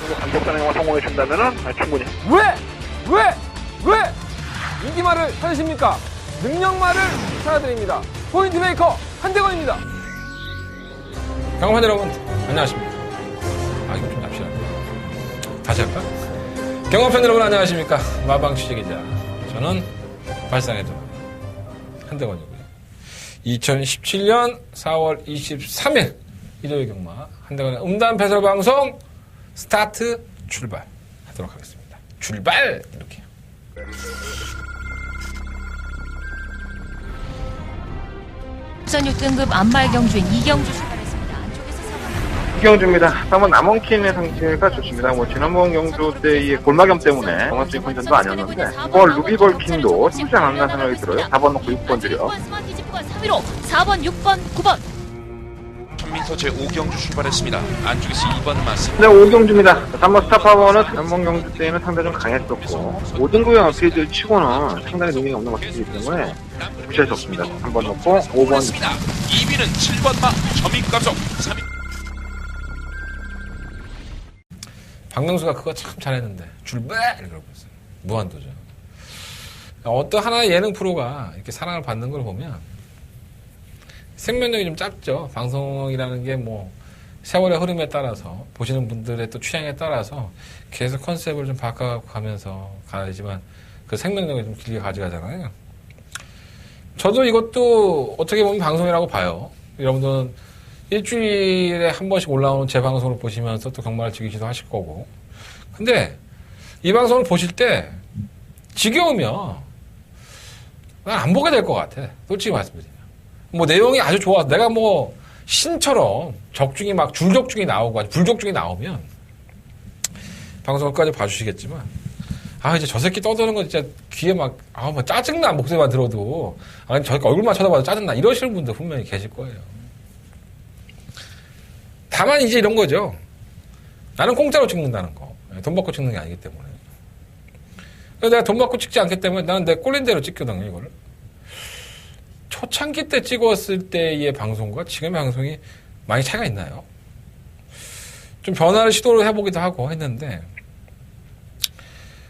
정도 강력한 행동을 성공해 준다면은 충분히. 왜 인기말을 찾으십니까? 능력말을 찾아드립니다. 포인트 메이커 한대건입니다. 경험한 여러분 안녕하십니까? 이거 좀 납시한데 다시 할까? 경험한 여러분 안녕하십니까? 마방 취재기자 저는 발상의 돈 한대건이고요. 2017년 4월 23일 일요일 경마 한대건의 음담 배설 방송 스타트 출발하도록 하겠습니다. 출발! 이렇게. 우선 6등급 안말경주인 이경주 출발했습니다. 안쪽에서 상황. 이경주입니다. 한번 남원킨의 상태가 좋습니다. 지난번 경주 때의 골마겸 때문에 정확적인 컨디션도 아니었는데 이번 루비볼킨도 쉽지 않았나 생각이 들어요. 4번 놓고 6번 드려. 6번 스마트지프가 3위로 4번, 6번, 9번. 천민서 제5경주 출발했습니다. 안쪽에서 2번 맞습니다. 네, 오경주입니다. 3번 스타파워는 지난번 경주 때는 상당히 좀 강했었고 5등급의 어필들 치고는 상당히 능력이 없는 것 같기 때문에 무시할 수 없습니다. 3번 놓고 5번 맞습니다. 2위는 7번 마 점입감속 3위. 박명수가 그거 참 잘했는데 출발! 이러고 있어요. 무한도전. 어떤 하나의 예능 프로가 이렇게 사랑을 받는 걸 보면 생명력이 좀 짧죠. 방송이라는 게 뭐 세월의 흐름에 따라서 보시는 분들의 또 취향에 따라서 계속 컨셉을 좀 바꿔가면서 가야지만 그 생명력을 좀 길게 가져가잖아요. 저도 이것도 어떻게 보면 방송이라고 봐요. 여러분들은 일주일에 한 번씩 올라오는 제 방송을 보시면서 또 경마를 즐기기도 하실 거고. 근데 이 방송을 보실 때 지겨우면 난 안 보게 될 것 같아. 솔직히 말씀드리면. 뭐 내용이 아주 좋아서 내가 뭐 신처럼 적중이 막 줄적중이 나오고 아주 불적중이 나오면 방송까지 봐주시겠지만 이제 저 새끼 떠드는 거 진짜 귀에 막 뭐 짜증나 목소리만 들어도 아니 저 새끼 얼굴만 쳐다봐도 짜증나 이러시는 분들 분명히 계실 거예요. 다만 이제 이런 거죠. 나는 공짜로 찍는다는 거. 돈 받고 찍는 게 아니기 때문에. 그래서 내가 돈 받고 찍지 않기 때문에 나는 내 꼴린 대로 찍거든요, 이거를. 초창기 때 찍었을 때의 방송과 지금의 방송이 많이 차이가 있나요? 좀 변화를 시도를 해보기도 하고 했는데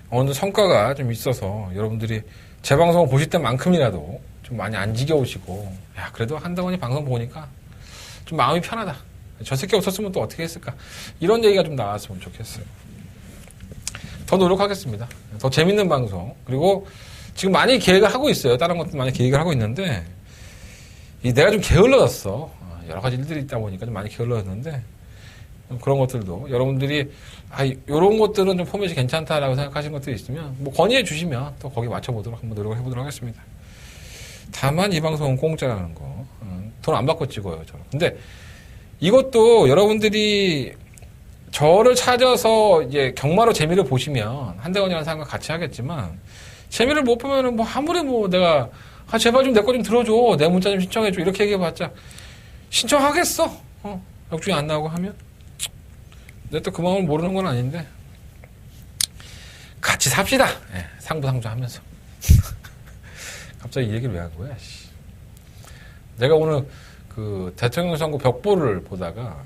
어느 성과가 좀 있어서 여러분들이 제 방송을 보실 때만큼이라도 좀 많이 안 지겨우시고 그래도 한동훈이 방송 보니까 좀 마음이 편하다. 저 새끼 없었으면 또 어떻게 했을까? 이런 얘기가 좀 나왔으면 좋겠어요. 더 노력하겠습니다. 더 재밌는 방송. 그리고 지금 많이 계획을 하고 있어요. 다른 것도 많이 계획을 하고 있는데 내가 좀 게을러졌어. 여러 가지 일들이 있다 보니까 좀 많이 게을러졌는데 그런 것들도 여러분들이 이런 것들은 좀 포맷이 괜찮다라고 생각하시는 것들이 있으면 뭐 건의해 주시면 또 거기 맞춰보도록 한번 노력을 해보도록 하겠습니다. 다만 이 방송은 공짜라는 거. 돈 안 받고 찍어요. 저는. 근데 이것도 여러분들이 저를 찾아서 이제 경마로 재미를 보시면 한대건이라는 사람과 같이 하겠지만 재미를 못 보면은 뭐 아무리 뭐 내가 제발 좀 내 거 좀 들어줘. 내 문자 좀 신청해줘. 이렇게 얘기해봤자 신청하겠어. 역중이 안 나오고 하면. 내가 또 그 마음을 모르는 건 아닌데 같이 삽시다. 상부상조 하면서. 갑자기 이 얘기를 왜 한 거야? 내가 오늘 그 대통령 선거 벽보를 보다가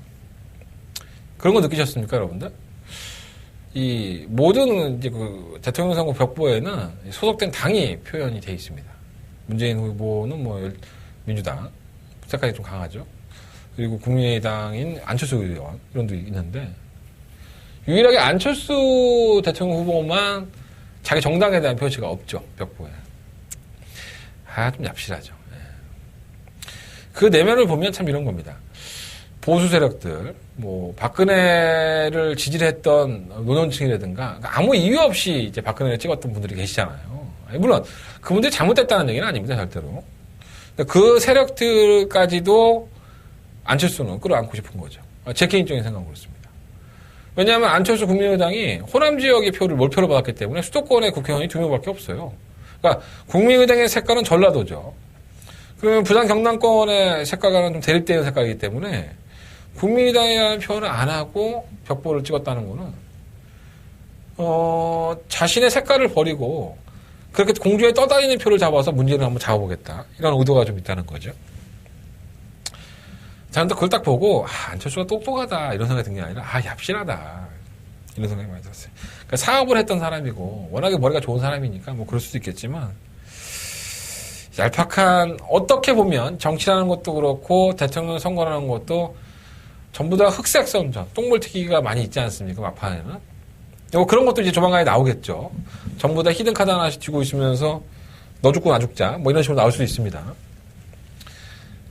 그런 거 느끼셨습니까, 여러분들? 이 모든 이제 그 대통령 선거 벽보에는 소속된 당이 표현이 돼 있습니다. 문재인 후보는 뭐 민주당 색깔이 좀 강하죠. 그리고 국민의당인 안철수 의원 이런 데 있는데 유일하게 안철수 대통령 후보만 자기 정당에 대한 표시가 없죠, 벽보에. 좀 얍실하죠. 그 내면을 보면 참 이런 겁니다. 보수 세력들, 뭐 박근혜를 지지를 했던 노년층이라든가 아무 이유 없이 이제 박근혜를 찍었던 분들이 계시잖아요. 물론 그분들이 잘못됐다는 얘기는 아닙니다, 절대로. 그 세력들까지도 안철수는 끌어안고 싶은 거죠. 제 개인적인 생각은 그렇습니다. 왜냐하면 안철수 국민의당이 호남 지역의 표를 몰표로 받았기 때문에 수도권의 국회의원이 2명밖에 없어요. 그러니까 국민의당의 색깔은 전라도죠. 그러면 부산 경남권의 색깔과는 좀 대립되는 색깔이기 때문에 국민의당이라는 표현을 안 하고 벽보를 찍었다는 거는 자신의 색깔을 버리고 그렇게 공중에 떠다니는 표를 잡아서 문제를 한번 잡아보겠다. 이런 의도가 좀 있다는 거죠. 저는 또 그걸 딱 보고 안철수가 똑똑하다 이런 생각이 든 게 아니라 얍실하다 이런 생각이 많이 들었어요. 그러니까 사업을 했던 사람이고 워낙에 머리가 좋은 사람이니까 뭐 그럴 수도 있겠지만 얄팍한 어떻게 보면 정치라는 것도 그렇고 대통령 선거라는 것도 전부 다 흑색 선전, 똥물 튀기가 많이 있지 않습니까? 막판에는. 그런 것도 이제 조만간에 나오겠죠. 전부 다 히든 카드 하나씩 쥐고 있으면서 너 죽고 나 죽자 뭐 이런 식으로 나올 수도 있습니다.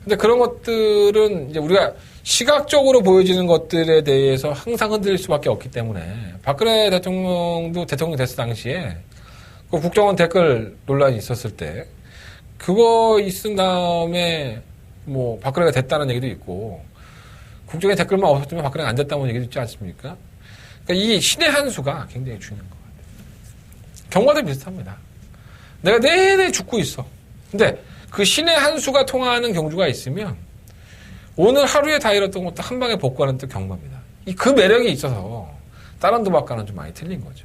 근데 그런 것들은 이제 우리가 시각적으로 보여지는 것들에 대해서 항상 흔들릴 수밖에 없기 때문에 박근혜 대통령도 대통령 됐을 당시에 그 국정원 댓글 논란이 있었을 때 그거 있은 다음에 뭐 박근혜가 됐다는 얘기도 있고 국정에 댓글만 없었으면 박근혜가 안 됐다는 얘기도 있지 않습니까? 그러니까 이 신의 한 수가 굉장히 중요한 것 같아요. 경마도 비슷합니다. 내가 내내 죽고 있어. 근데 그 신의 한 수가 통하는 경주가 있으면 오늘 하루에 다 잃었던 것도 한 방에 복구하는 또 경마입니다. 그 매력이 있어서 다른 도박과는 좀 많이 틀린 거죠.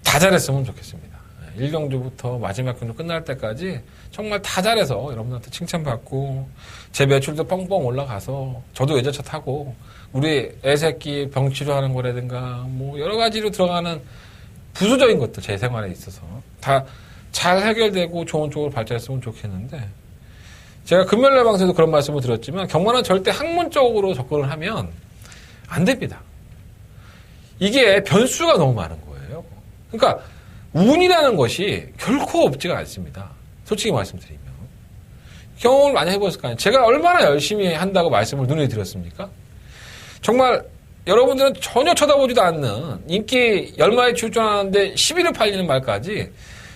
다 잘했으면 좋겠습니다. 1경주부터 마지막 경주 끝날 때까지 정말 다 잘해서 여러분한테 칭찬받고 제 매출도 뻥뻥 올라가서 저도 외제차 타고 우리 애새끼 병 치료하는 거라든가 뭐 여러 가지로 들어가는 부수적인 것들 제 생활에 있어서 다 잘 해결되고 좋은 쪽으로 발전했으면 좋겠는데 제가 금요일날 방송에도 그런 말씀을 드렸지만 경마는 절대 학문적으로 접근을 하면 안 됩니다. 이게 변수가 너무 많은 거예요. 그러니까 운이라는 것이 결코 없지가 않습니다. 솔직히 말씀드리면. 경험을 많이 해보셨을 거 아니에요. 제가 얼마나 열심히 한다고 말씀을 눈에 드렸습니까? 정말 여러분들은 전혀 쳐다보지도 않는 인기 10마리 출전하는데 11을 팔리는 말까지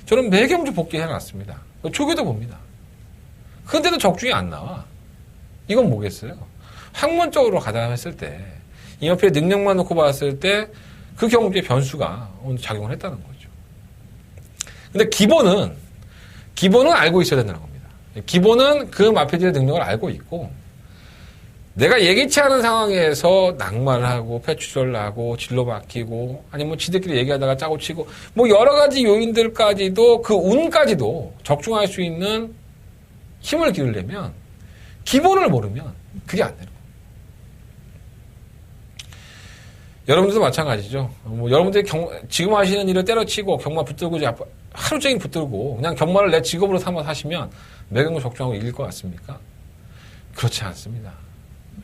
저는 매경주 복귀해놨습니다. 조교도 봅니다. 근데도 적중이 안 나와. 이건 뭐겠어요? 학문적으로 가담했을 때 이 옆에 능력만 놓고 봤을 때 그 경주의 변수가 오늘 작용을 했다는 거죠. 근데 기본은 알고 있어야 된다는 겁니다. 기본은 그 마피들의 능력을 알고 있고 내가 예기치 않은 상황에서 낙마를 하고 패출을 하고 진로 막히고 아니면 지들끼리 얘기하다가 짜고 치고 뭐 여러 가지 요인들까지도 그 운까지도 적중할 수 있는 힘을 기르려면 기본을 모르면 그게 안 되는 거예요. 여러분들도 마찬가지죠. 뭐 여러분들이 지금 하시는 일을 때려치고 경마 붙들고 하루 종일 붙들고 그냥 경마를 내 직업으로 삼아서 하시면 매경주 적중하고 이길 것 같습니까? 그렇지 않습니다.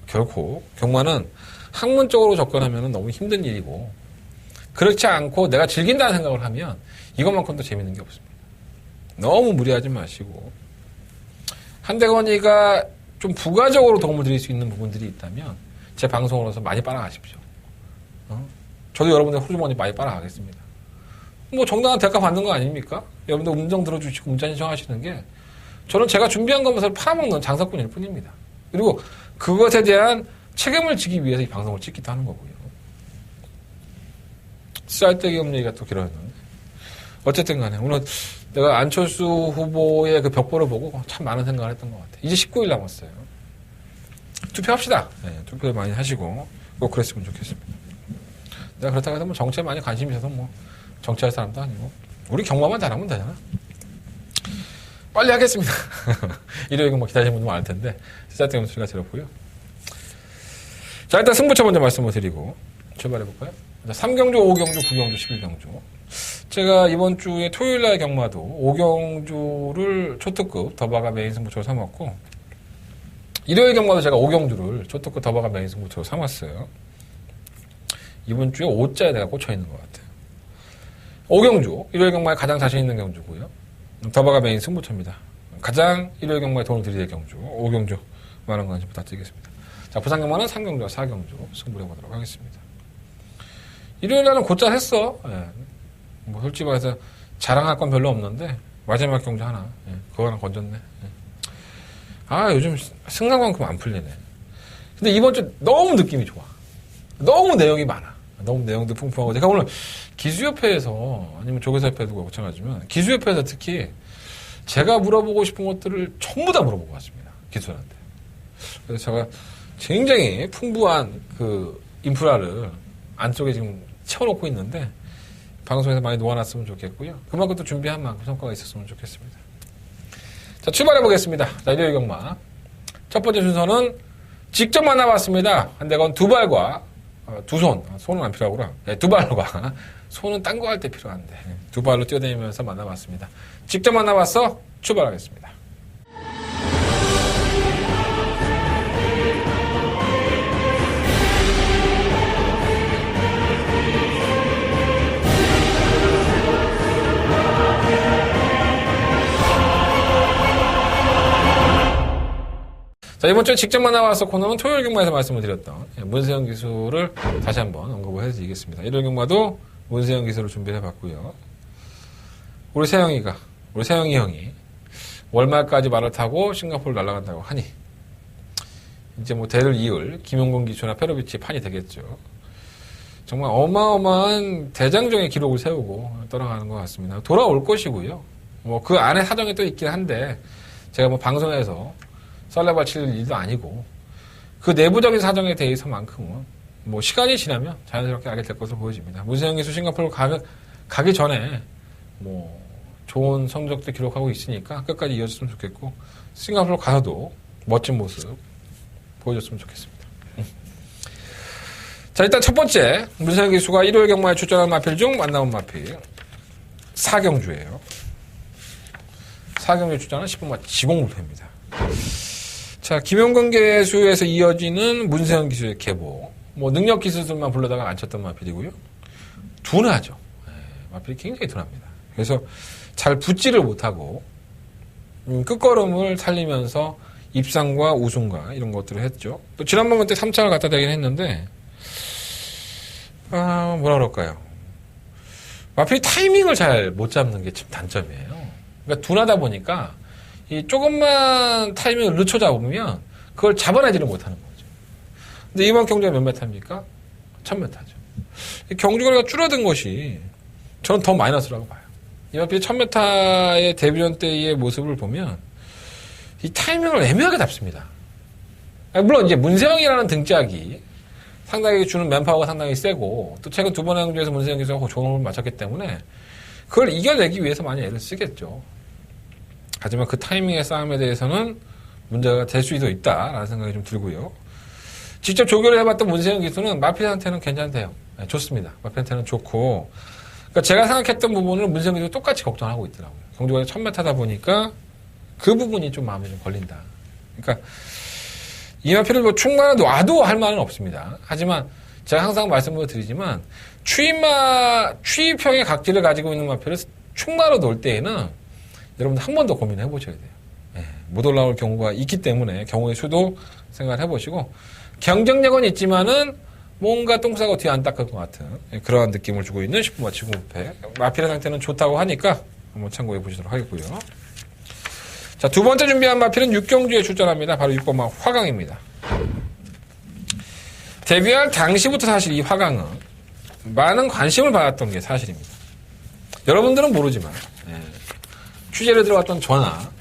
결코 경마는 학문적으로 접근하면 너무 힘든 일이고 그렇지 않고 내가 즐긴다는 생각을 하면 이것만큼도 재밌는 게 없습니다. 너무 무리하지 마시고 한대건이가 좀 부가적으로 도움을 드릴 수 있는 부분들이 있다면 제 방송으로서 많이 빨아가십시오. 저도 여러분들 호주머니 많이 빨아가겠습니다. 뭐 정당한 대가 받는 거 아닙니까? 여러분들 음정 들어주시고 문자 신청하시는 게 저는 제가 준비한 것을 팔아먹는 장사꾼일 뿐입니다. 그리고 그것에 대한 책임을 지기 위해서 이 방송을 찍기도 하는 거고요. 쓸데기 없는 얘기가 또 길어졌는데. 어쨌든 간에 오늘 내가 안철수 후보의 그 벽보를 보고 참 많은 생각을 했던 것 같아요. 이제 19일 남았어요. 투표합시다. 네, 투표 많이 하시고 꼭 그랬으면 좋겠습니다. 내가 그렇다고 해서 뭐 정치에 많이 관심이 있어서 뭐 정치할 사람도 아니고 우리 경마만 잘하면 되잖아. 빨리 하겠습니다. 일요일은 뭐 기다리시는 분도 많을 텐데 쓸데없는 소리가 들었고요. 자, 일단 승부처 먼저 말씀을 드리고 출발해볼까요? 3경주, 5경주, 9경주, 11경주. 제가 이번 주에 토요일날 경마도 5경주를 초특급 더바가 메인 승부처로 삼았고 일요일 경마도 제가 5경주를 초특급 더바가 메인 승부처로 삼았어요. 이번 주에 5자에 내가 꽂혀있는 것 같아요. 5경주, 일요일 경마에 가장 자신 있는 경주고요. 더바가 메인 승부처입니다. 가장 일요일 경마에 돈을 들이될 경주, 5경주 많은 관심 부탁드리겠습니다. 자, 부산 경마는 3경주와 4경주 승부를 해보도록 하겠습니다. 일요일 날은 곧잘 했어. 예. 뭐 솔직히 말해서 자랑할 건 별로 없는데 마지막 경주 하나, 예. 그거 하나 건졌네. 예. 아, 요즘 승강만큼 안 풀리네. 근데 이번 주 너무 느낌이 좋아. 너무 내용이 많아. 너무 내용도 풍부하고. 제가 오늘 기수협회에서 아니면 조교사협회도 마찬가지지만 기수협회에서 특히 제가 물어보고 싶은 것들을 전부 다 물어보고 왔습니다. 기수한테. 그래서 제가 굉장히 풍부한 그 인프라를 안쪽에 지금 채워놓고 있는데 방송에서 많이 놓아놨으면 좋겠고요. 그만큼 또 준비한 만큼 성과가 있었으면 좋겠습니다. 자, 출발해 보겠습니다. 자, 일요일 경마. 첫 번째 순서는 직접 만나봤습니다. 한대건 두 발과 두 손, 손은 안 필요하구나. 네, 두 발과 손은 딴 거 할 때 필요한데 두 발로 뛰어다니면서 만나봤습니다. 직접 만나봤어? 출발하겠습니다. 자, 이번 주에 직접 만나와서 코너는 토요일 경마에서 말씀을 드렸던 문세영 기수를 다시 한번 언급을 해드리겠습니다. 일요일 경마도 문세영 기수를 준비를 해봤고요. 우리 세영이 형이 월말까지 말을 타고 싱가포르 날아간다고 하니 이제 뭐 대를 이을 김용곤 기수나 페로비치 판이 되겠죠. 정말 어마어마한 대장정의 기록을 세우고 떠나가는 것 같습니다. 돌아올 것이고요. 뭐 그 안에 사정이 또 있긴 한데 제가 뭐 방송에서 썰레발 칠 일도 아니고 그 내부적인 사정에 대해서만큼은 뭐 시간이 지나면 자연스럽게 알게 될 것으로 보여집니다. 문세영 기수 싱가포르 가기 전에 뭐 좋은 성적도 기록하고 있으니까 끝까지 이어졌으면 좋겠고 싱가포르 가서도 멋진 모습 보여줬으면 좋겠습니다. 자, 일단 첫 번째 문세영 기수가 일요일 경마에 출전한 마필 중 만나본 마필 4경주예요. 4경주에 출전한 10번마 지공물패입니다. 자, 김용건 개수에서 이어지는 문세영 기수의 계보. 뭐 능력 기수들만 불러다가 안 쳤던 마필이고요. 둔하죠. 네, 마필이 굉장히 둔합니다. 그래서 잘 붙지를 못하고 끝걸음을 살리면서 입상과 우승과 이런 것들을 했죠. 또 지난번 그때 3차를 갖다 대긴 했는데 뭐라 그럴까요? 마필이 타이밍을 잘 못 잡는 게 참 단점이에요. 그러니까 둔하다 보니까 이 조금만 타이밍을 늦춰 잡으면 그걸 잡아내지를 못하는 거죠. 근데 이번 경주가 몇 메타입니까? 1000메타죠. 경주거리가 줄어든 것이 저는 더 마이너스라고 봐요. 이번 1000메타의 데뷔전 때의 모습을 보면 이 타이밍을 애매하게 잡습니다. 물론 이제 문세영이라는 등짝이 상당히 주는 맨파워가 상당히 세고 또 최근 두 번의 경주에서 문세영 기수가 좋은 호흡을 맞췄기 때문에 그걸 이겨내기 위해서 많이 애를 쓰겠죠. 하지만 그 타이밍의 싸움에 대해서는 문제가 될 수도 있다라는 생각이 좀 들고요. 직접 조교를 해봤던 문세영 기수는 마필한테는 괜찮대요. 네, 좋습니다. 마필한테는 좋고. 그러니까 제가 생각했던 부분을 문세영 기수가 똑같이 걱정하고 있더라고요. 경주가 1000m다 보니까 그 부분이 좀 마음에 좀 걸린다. 그러니까 이 마필을 뭐 충만히 놔도 할 말은 없습니다. 하지만 제가 항상 말씀을 드리지만 추입형의 각질을 가지고 있는 마필을 충만으로 놓을 때에는 여러분들 한 번 더 고민을 해보셔야 돼요. 네, 못 올라올 경우가 있기 때문에 경우의 수도 생각을 해보시고 경쟁력은 있지만은 뭔가 똥 싸고 뒤에 안 닦을 것 같은 그러한 느낌을 주고 있는 10분마 지구무패 마필의 상태는 좋다고 하니까 한번 참고해 보시도록 하겠고요. 자, 두 번째 준비한 마필은 6경주에 출전합니다. 바로 6번마 화강입니다. 데뷔할 당시부터 사실 이 화강은 많은 관심을 받았던 게 사실입니다. 여러분들은 모르지만 취재를 들어갔던 저나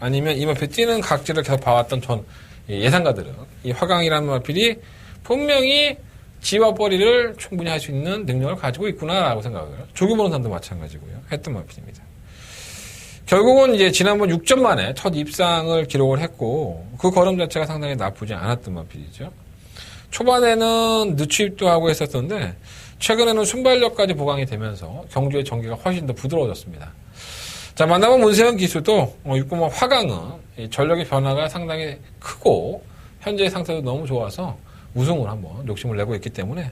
아니면 이 마필 뛰는 각질을 계속 봐왔던 예상가들은 이 화강이라는 마필이 분명히 지와벌이를 충분히 할 수 있는 능력을 가지고 있구나라고 생각을 조교 보는 사람도 마찬가지고요. 했던 마필입니다. 결국은 이제 지난번 6전 만에 첫 입상을 기록을 했고 그 걸음 자체가 상당히 나쁘지 않았던 마필이죠. 초반에는 늦추입도 하고 했었는데 최근에는 순발력까지 보강이 되면서 경주의 전개가 훨씬 더 부드러워졌습니다. 자, 만나본 문세영 기수도 6번마 화강은 전력의 변화가 상당히 크고 현재의 상태도 너무 좋아서 우승을 한번 욕심을 내고 있기 때문에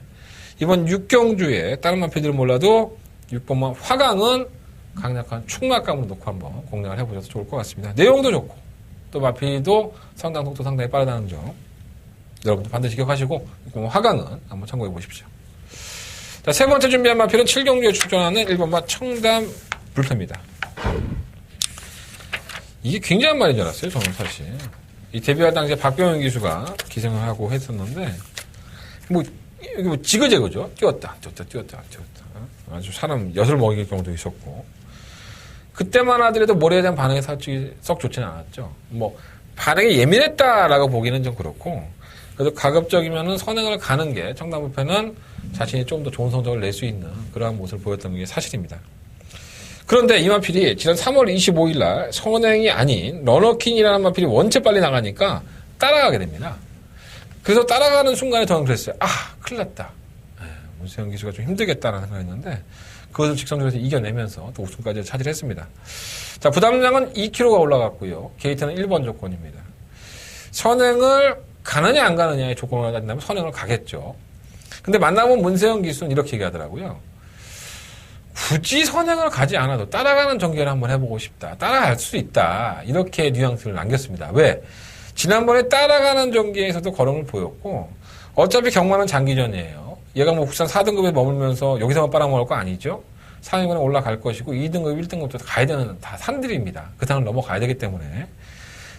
이번 6경주에 다른 마필들은 몰라도 6번마 화강은 강력한 충막감으로 놓고 한번 공략을 해보셔도 좋을 것 같습니다. 내용도 좋고 또 마필도 성장속도 상당히 빠르다는 점 여러분들 반드시 기억하시고 6번마 화강은 한번 참고해 보십시오. 자, 세 번째 준비한 마필은 7경주에 출전하는 1번마 청담 불패입니다. 이게 굉장한 말인 줄 알았어요, 저는 사실. 이 데뷔할 당시에 박병현 기수가 기생을 하고 했었는데, 이거 지그재그죠? 뛰었다. 아주 사람 엿을 먹일 경우도 있었고. 그때만 하더라도 모래에 대한 반응이 썩 좋지는 않았죠. 반응이 예민했다라고 보기는 좀 그렇고, 그래도 가급적이면은 선행을 가는 게 청담불패는 자신이 좀 더 좋은 성적을 낼 수 있는 그러한 모습을 보였던 게 사실입니다. 그런데 이 마필이 지난 3월 25일 날 선행이 아닌 러너킹이라는 마필이 원체 빨리 나가니까 따라가게 됩니다. 그래서 따라가는 순간에 저는 그랬어요. 아, 큰일 났다. 문세영 기수가 좀 힘들겠다라는 생각했는데 그것을 직선적으로 이겨내면서 또 우승까지 차지했습니다. 자, 부담량은 2kg가 올라갔고요. 게이트는 1번 조건입니다. 선행을 가느냐 안 가느냐의 조건을 가진다면 선행을 가겠죠. 근데 만나본 문세영 기수는 이렇게 얘기하더라고요. 굳이 선행을 가지 않아도 따라가는 전개를 한번 해보고 싶다. 따라갈 수 있다. 이렇게 뉘앙스를 남겼습니다. 왜? 지난번에 따라가는 전개에서도 걸음을 보였고 어차피 경마는 장기전이에요. 얘가 뭐 국산 4등급에 머물면서 여기서만 빨아먹을 거 아니죠. 4등급에 올라갈 것이고 2등급, 1등급도 가야 되는 다 산들입니다. 그 상을 넘어가야 되기 때문에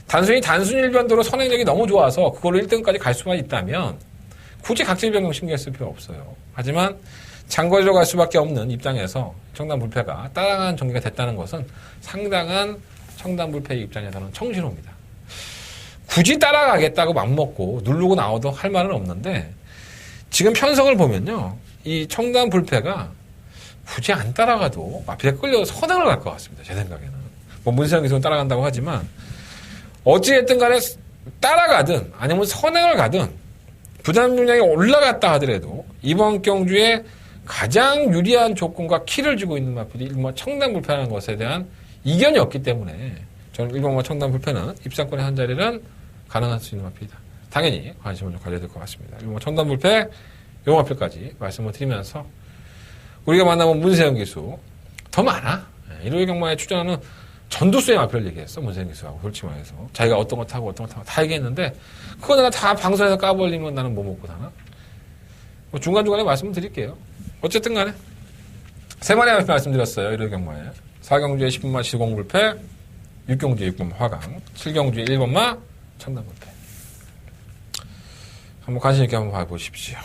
단순 일변도로 선행력이 너무 좋아서 그걸로 1등까지 갈 수만 있다면 굳이 각질 변경 신경 쓸 필요 없어요. 하지만 장거리로 갈 수밖에 없는 입장에서 청담불패가 따라가는 전개가 됐다는 것은 상당한 청담불패의 입장에서는 청신호입니다. 굳이 따라가겠다고 맘먹고 누르고 나와도 할 말은 없는데 지금 편성을 보면요. 이 청담불패가 굳이 안 따라가도 앞에 끌려서 선행을 갈 것 같습니다. 제 생각에는. 뭐 문세영 기수는 따라간다고 하지만 어찌됐든 간에 따라가든 아니면 선행을 가든 부담 분량이 올라갔다 하더라도 이번 경주에 가장 유리한 조건과 키를 쥐고 있는 마필이 일본 청담불패라는 것에 대한 이견이 없기 때문에 저는 일본 청담불패는 입상권의 한 자리는 가능할 수 있는 마필이다. 당연히 관심을 좀 가져야 될 것 같습니다. 일본 청담불패 요 마필까지 말씀을 드리면서 우리가 만나본 문세영 기수 더 많아. 일요일 경마에 출전하는 전두수의 마필을 얘기했어. 문세영 기수하고 솔직히 말해서 자기가 어떤 거 타고 다 얘기했는데 그거 내가 다 방송에서 까버리면 나는 뭐 먹고 사나? 뭐 중간중간에 말씀을 드릴게요. 어쨌든 간에 세 마리 마필 말씀드렸어요. 일요일 경마에 4경주에 10번마 시공불패 6경주에 6번마 화강 7경주에 1번마 청담불패 한번 관심 있게 한번 봐보십시오.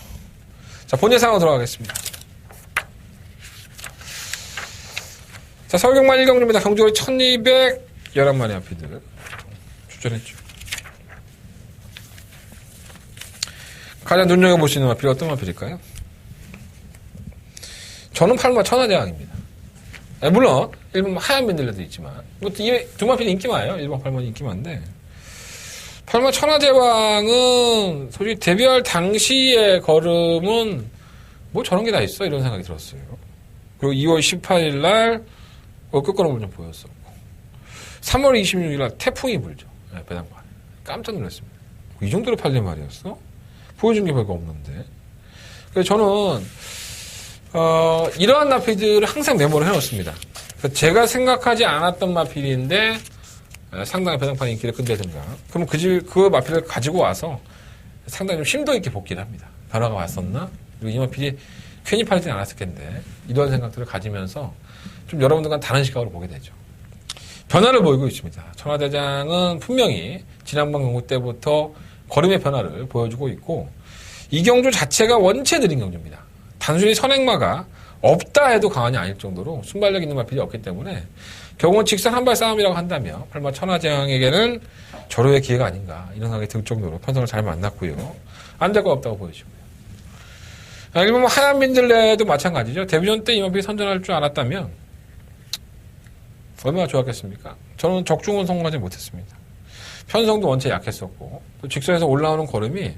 자, 본예 상황으로 들어가겠습니다. 자, 서울경마 1경주입니다. 경주거리 1211마리 마필들 출전했죠. 가장 눈여겨보시는 마필이 어떤 마필일까요? 저는 8마 천하제왕입니다. 물론 1번 하얀 민들레도 있지만 두 마필이 인기 많아요. 1번 8번이 인기 많은데 8마 천하제왕은 솔직히 데뷔할 당시의 걸음은 뭐 저런 게 다 있어 이런 생각이 들었어요. 그리고 2월 18일 날 끝걸음을 좀 보였었고 3월 26일 날 태풍이 불죠. 배당반에 깜짝 놀랐습니다. 이 정도로 팔린 말이었어? 보여준 게 별거 없는데. 그래서 저는 이러한 마필들을 항상 메모를 해놓습니다. 제가 생각하지 않았던 마필인데 상당히 배당판 인기를 끈다든가 그러면 그 마필을 가지고 와서 상당히 좀 심도 있게 복귀를 합니다. 변화가 왔었나? 그리고 이 마필이 괜히 팔리지 않았을 텐데 이런 생각들을 가지면서 좀 여러분들과 다른 시각으로 보게 되죠. 변화를 보이고 있습니다. 천하대장은 분명히 지난번 경주 때부터 걸음의 변화를 보여주고 있고 이 경주 자체가 원체 느린 경주입니다. 단순히 선행마가 없다 해도 과언이 아닐 정도로 순발력 있는 마필이 없기 때문에 경원 직선 한발 싸움이라고 한다면 8마 천하제왕에게는 절호의 기회가 아닌가 이런 생각이 들 정도로 편성을 잘 만났고요. 안 될 거 없다고 보여지고요. 일본 하얀 민들레도 마찬가지죠. 데뷔전 때 이 마필이 선전할 줄 알았다면 얼마나 좋았겠습니까? 저는 적중은 성공하지 못했습니다. 편성도 원체 약했었고 또 직선에서 올라오는 걸음이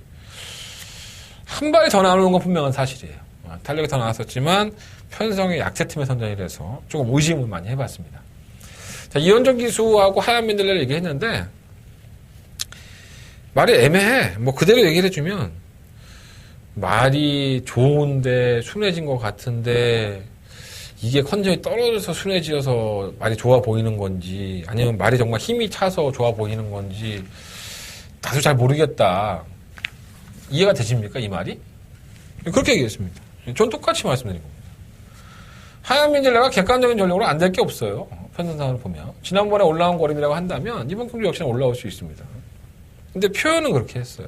한 발이 더 나오는 건 분명한 사실이에요. 탄력이 더 나왔었지만 편성의 약체 팀의 선전이라서 조금 의심을 많이 해봤습니다. 자, 이현정 기수하고 하얀 민들레를 얘기했는데 말이 애매해. 뭐 그대로 얘기를 해주면 말이 좋은데 순해진 것 같은데 이게 컨디션이 떨어져서 순해지어서 말이 좋아 보이는 건지 아니면 말이 정말 힘이 차서 좋아 보이는 건지 나도 잘 모르겠다. 이해가 되십니까? 이 말이? 그렇게 얘기했습니다. 전 똑같이 말씀드린 겁니다. 하얀 민들레가 객관적인 전력으로 안 될 게 없어요. 편성상을 보면. 지난번에 올라온 걸음이라고 한다면 이번 경주 역시나 올라올 수 있습니다. 근데 표현은 그렇게 했어요.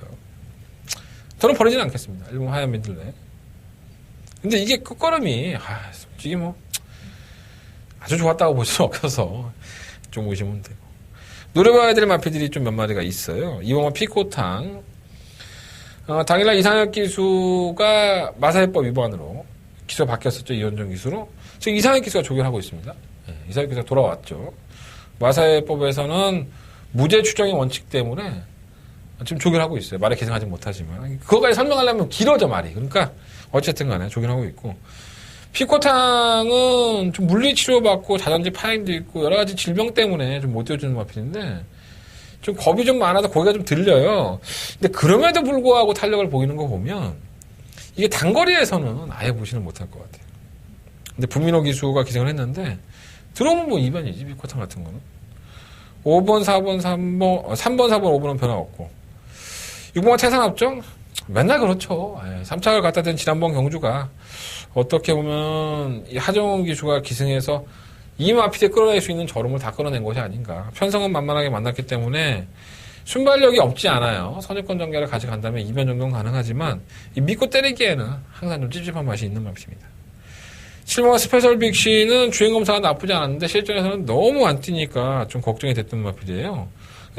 저는 버리진 않겠습니다. 일본 하얀 민들레. 근데 이게 끝걸음이 솔직히 뭐 아주 좋았다고 볼 수는 없어서 좀 의심은 되고. 노려봐야 될 마필들이 좀 몇 마리가 있어요. 이번만 피코탕. 당일날 이상혁 기수가 마사회법 위반으로 기수가 바뀌었었죠. 이현정 기수로. 지금 이상혁 기수가 조결하고 있습니다. 이상혁 기수가 돌아왔죠. 마사회법에서는 무죄 추정의 원칙 때문에 지금 조결하고 있어요. 말에 기생하지 못하지만. 그거까지 설명하려면 길어져, 말이. 그러니까, 어쨌든 간에 조결하고 있고. 피코탕은 좀 물리치료받고 자전지 파임도 있고, 여러 가지 질병 때문에 좀 못 띄워주는 마필인데, 좀 겁이 좀 많아서 고개가 좀 들려요. 근데 그럼에도 불구하고 탄력을 보이는 거 보면, 이게 단거리에서는 아예 무시는 못할 것 같아요. 근데 부민호 기수가 기생을 했는데, 들어오면 뭐 이변이지, 피코탕 같은 거는. 5번, 4번, 3번, 4번, 5번은 변화 없고. 6번가 태산합정? 맨날 그렇죠. 3착을 갖다 댄 지난번 경주가 어떻게 보면 이 하정훈 기수가 기승해서 이 마필에 끌어낼 수 있는 저름을 다 끌어낸 것이 아닌가. 편성은 만만하게 만났기 때문에 순발력이 없지 않아요. 선유권 전개를 가져간다면 이변 정도는 가능하지만 이 믿고 때리기에는 항상 좀 찝찝한 맛이 있는 마필입니다. 7번가 스페셜 빅시는 주행검사가 나쁘지 않았는데 실전에서는 너무 안 뛰니까 좀 걱정이 됐던 마필이에요.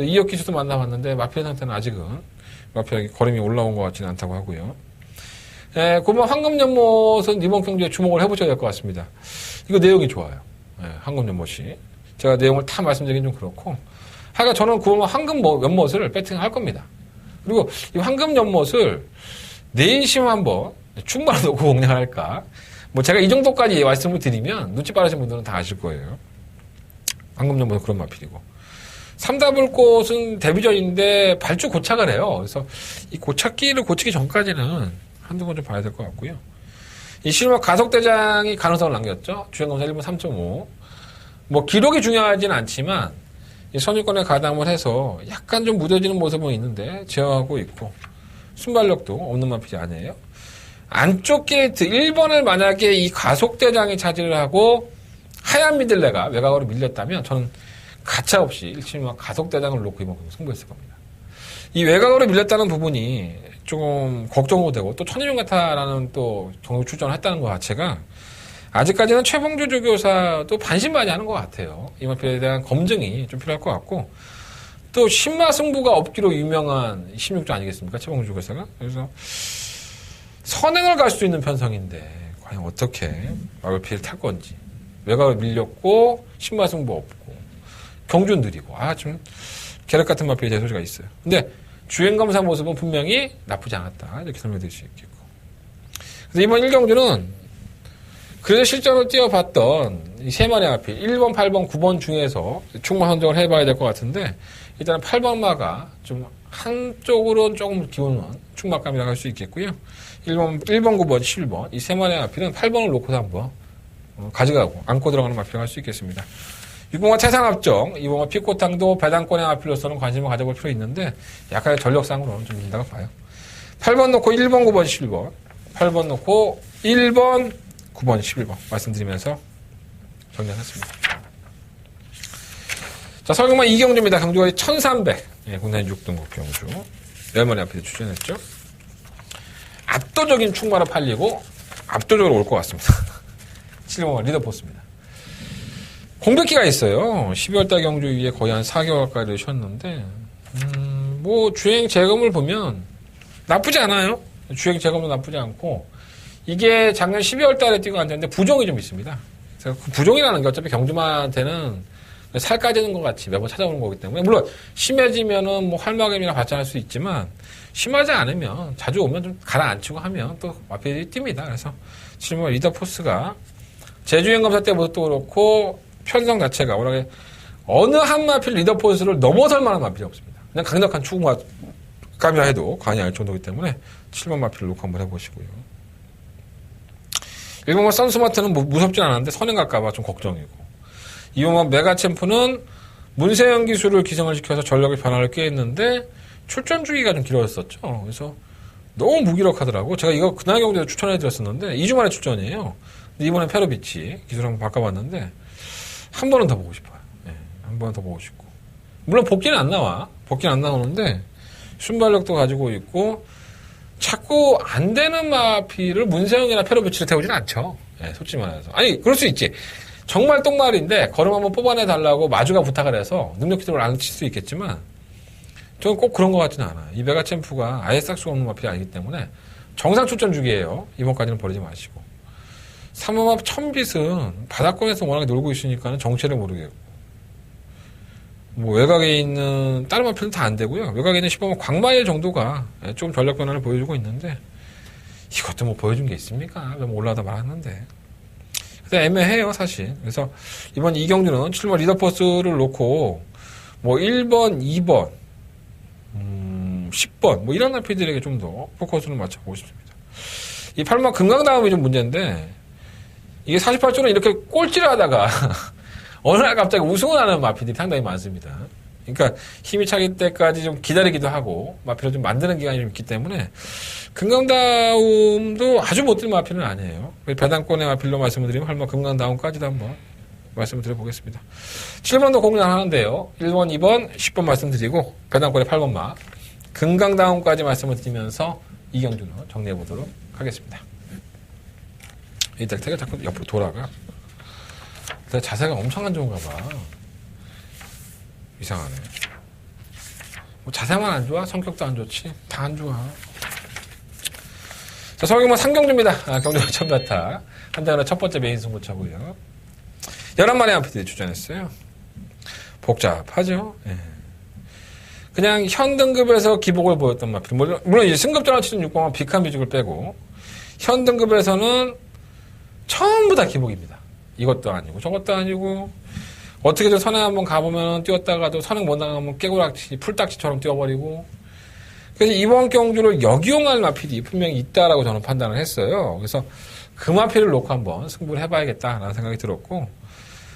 이혁 기수도 만나봤는데 마필 상태는 아직은 마필 걸음이 올라온 것 같지는 않다고 하고요. 그러면 황금연못은 이번 경기에 주목을 해보셔야 될 것 같습니다. 이거 내용이 좋아요. 황금연못이. 제가 내용을 다 말씀드리긴 좀 그렇고. 하여간 저는 그러면 황금연못을 배팅할 겁니다. 그리고 이 황금연못을 내인심 한번 충만 놓고 공략을 할까. 뭐 제가 이 정도까지 말씀을 드리면 눈치 빠르신 분들은 다 아실 거예요. 황금연못은 그런 마필이고. 삼다불꽃은 데뷔전인데 발주 고착을 해요. 그래서 이 고착기를 고치기 전까지는 한두 번 좀 봐야 될 것 같고요. 이 실버 가속대장이 가능성을 남겼죠. 주행검사 1분 3.5. 뭐 기록이 중요하진 않지만 이 선유권에 가담을 해서 약간 좀 무뎌지는 모습은 있는데 제어하고 있고 순발력도 없는 마필이 아니에요. 안쪽 게이트 1번을 만약에 이 가속대장이 차지를 하고 하얀 미들레가 외곽으로 밀렸다면 저는 가차없이 1층 가속대장을 놓고 이번 승부했을 겁니다. 이 외곽으로 밀렸다는 부분이 조금 걱정도 되고 또 1200 같다라는 또 경력 출전을 했다는 것 자체가 아직까지는 최봉주 조교사도 반신반의하는 것 같아요. 이 마필에 대한 검증이 좀 필요할 것 같고 또 신마 승부가 없기로 유명한 16조 아니겠습니까? 최봉주 조교사가. 그래서 선행을 갈 수 있는 편성인데 과연 어떻게 마필을 탈 건지 외곽을 밀렸고 신마 승부 없고 경주는 느리고 좀 계략 같은 마필이 될 소지가 있어요. 근데 주행검사 모습은 분명히 나쁘지 않았다 이렇게 설명드릴 수 있겠고. 그래서 이번 1경주는 그래서 실전으로 뛰어봤던 이 세 마리 마필 1번, 8번, 9번 중에서 충만 선정을 해봐야 될 것 같은데 일단은 8번마가 좀 한쪽으로는 조금 기운은 충막감이라고 할 수 있겠고요. 1번, 9번, 11번 이 세 마리 마필은 8번을 놓고서 한번 가져가고 안고 들어가는 마필을 할 수 있겠습니다. 6번가 태산합정, 2번가 피코탕도 배당권의 마필로서는 관심을 가져볼 필요 있는데 약간의 전력상으로는 좀 민다고 봐요. 8번 놓고 1번, 9번, 11번 8번 놓고 1번, 9번, 11번 말씀드리면서 정리하겠습니다. 자, 설경만 2경주입니다. 경주가 1300 국내 6등급 경주 10마리 앞에 출전했죠. 압도적인 충마로 팔리고 압도적으로 올 것 같습니다. 7번가 리더포스입니다. 공백기가 있어요. 12월달 경주 위에 거의 한 4개월 가까이 쉬었는데, 뭐, 주행 재검을 보면 나쁘지 않아요. 주행 재검도 나쁘지 않고, 이게 작년 12월달에 뛰고 앉았는데 부종이 좀 있습니다. 그래서 그 부종이라는 게 어차피 경주마한테는 살 까지는 것 같이 매번 찾아오는 거기 때문에, 물론 심해지면은 뭐 할마감이나 발전할 수 있지만, 심하지 않으면 자주 오면 좀 가라앉히고 하면 또 마필이 뜁니다. 그래서 7번 리더 포스가 제주행 검사 때부터 그렇고, 편성 자체가 워낙에 어느 한 마필 리더 포스를 넘어설 만한 마필이 없습니다. 그냥 강력한 추구감이라 해도 과언이 아닐 정도이기 때문에 7번 마필을 놓고 한번 해보시고요. 1번만 선스마트는 무섭진 않았는데 선행 갈까봐 좀 걱정이고 2번만 메가챔프는 문세영 기수를 기성을 시켜서 전력의 변화를 꾀했는데 출전 주기가 좀 길어졌었죠. 그래서 너무 무기력하더라고. 제가 이거 그날 경기에서 추천해드렸었는데 2주 만에 출전이에요. 근데 이번엔 페로비치 기술 한번 바꿔봤는데 한 번은 더 보고 싶어요. 한 번은 더 보고 싶고. 물론 복귀는 안 나와. 복귀는 안 나오는데 순발력도 가지고 있고 자꾸 안 되는 마필을 문세영이나 페로비치를 태우진 않죠. 솔직히 말해서. 아니 그럴 수 있지. 정말 똥말인데 걸음 한번 뽑아내달라고 마주가 부탁을 해서 능력 기록을 안 칠 수 있겠지만 저는 꼭 그런 것 같지는 않아요. 이 메가챔프가 아예 싹 수가 없는 마필이 아니기 때문에 정상 출전 주기예요. 이번까지는 버리지 마시고. 3호마 천빛은 바닥권에서 워낙에 놀고 있으니까 정체를 모르겠고 뭐 외곽에 있는 다른 마필은 다 안 되고요. 외곽에 있는 10번 광마일 정도가 좀 전략 변화를 보여주고 있는데 이것도 뭐 보여준 게 있습니까? 좀 올라가다 말았는데. 근데 애매해요, 사실. 그래서 이번 이경주는 7번 리더포스를 놓고 뭐 1번, 2번, 10번 뭐 이런 마필들에게 좀 더 포커스를 맞춰보고 싶습니다. 이 8번 금강다음이 좀 문제인데 이게 48조는 이렇게 꼴찌를 하다가 어느 날 갑자기 우승을 하는 마필들이 상당히 많습니다. 그러니까 힘이 차기 때까지 좀 기다리기도 하고 마필을 좀 만드는 기간이 좀 있기 때문에 금강다움도 아주 못된 마필은 아니에요. 배당권의 마필로 말씀을 드리면 할머 금강다움까지도 한번 말씀을 드려보겠습니다. 7번도 공략하는데요. 1번, 2번, 10번 말씀드리고 배당권의 8번마 금강다움까지 말씀을 드리면서 이경주는 정리해보도록 하겠습니다. 이 덱트가 자꾸 옆으로 돌아가. 근데 자세가 엄청 안 좋은가 봐. 이상하네. 뭐 자세만 안 좋아? 성격도 안 좋지? 다 안 좋아. 자, 서경만 상경주입니다. 경주 천메타. 한대하나 첫 번째 메인 승부차고요. 11마리 암피들이 출전했어요. 복잡하죠? 예. 그냥 현 등급에서 기복을 보였던 마필. 물론 이제 승급전환 치는 6번만 빅한 비중을 빼고 현 등급에서는 전부 다 기복입니다. 이것도 아니고 저것도 아니고 어떻게든 선행 한번 가보면 뛰었다가도 선행 못 나가면 깨고락치 풀딱지처럼 뛰어버리고 그래서 이번 경주를 역이용할 마필이 분명히 있다라고 저는 판단을 했어요. 그래서 그 마필을 놓고 한번 승부를 해봐야겠다라는 생각이 들었고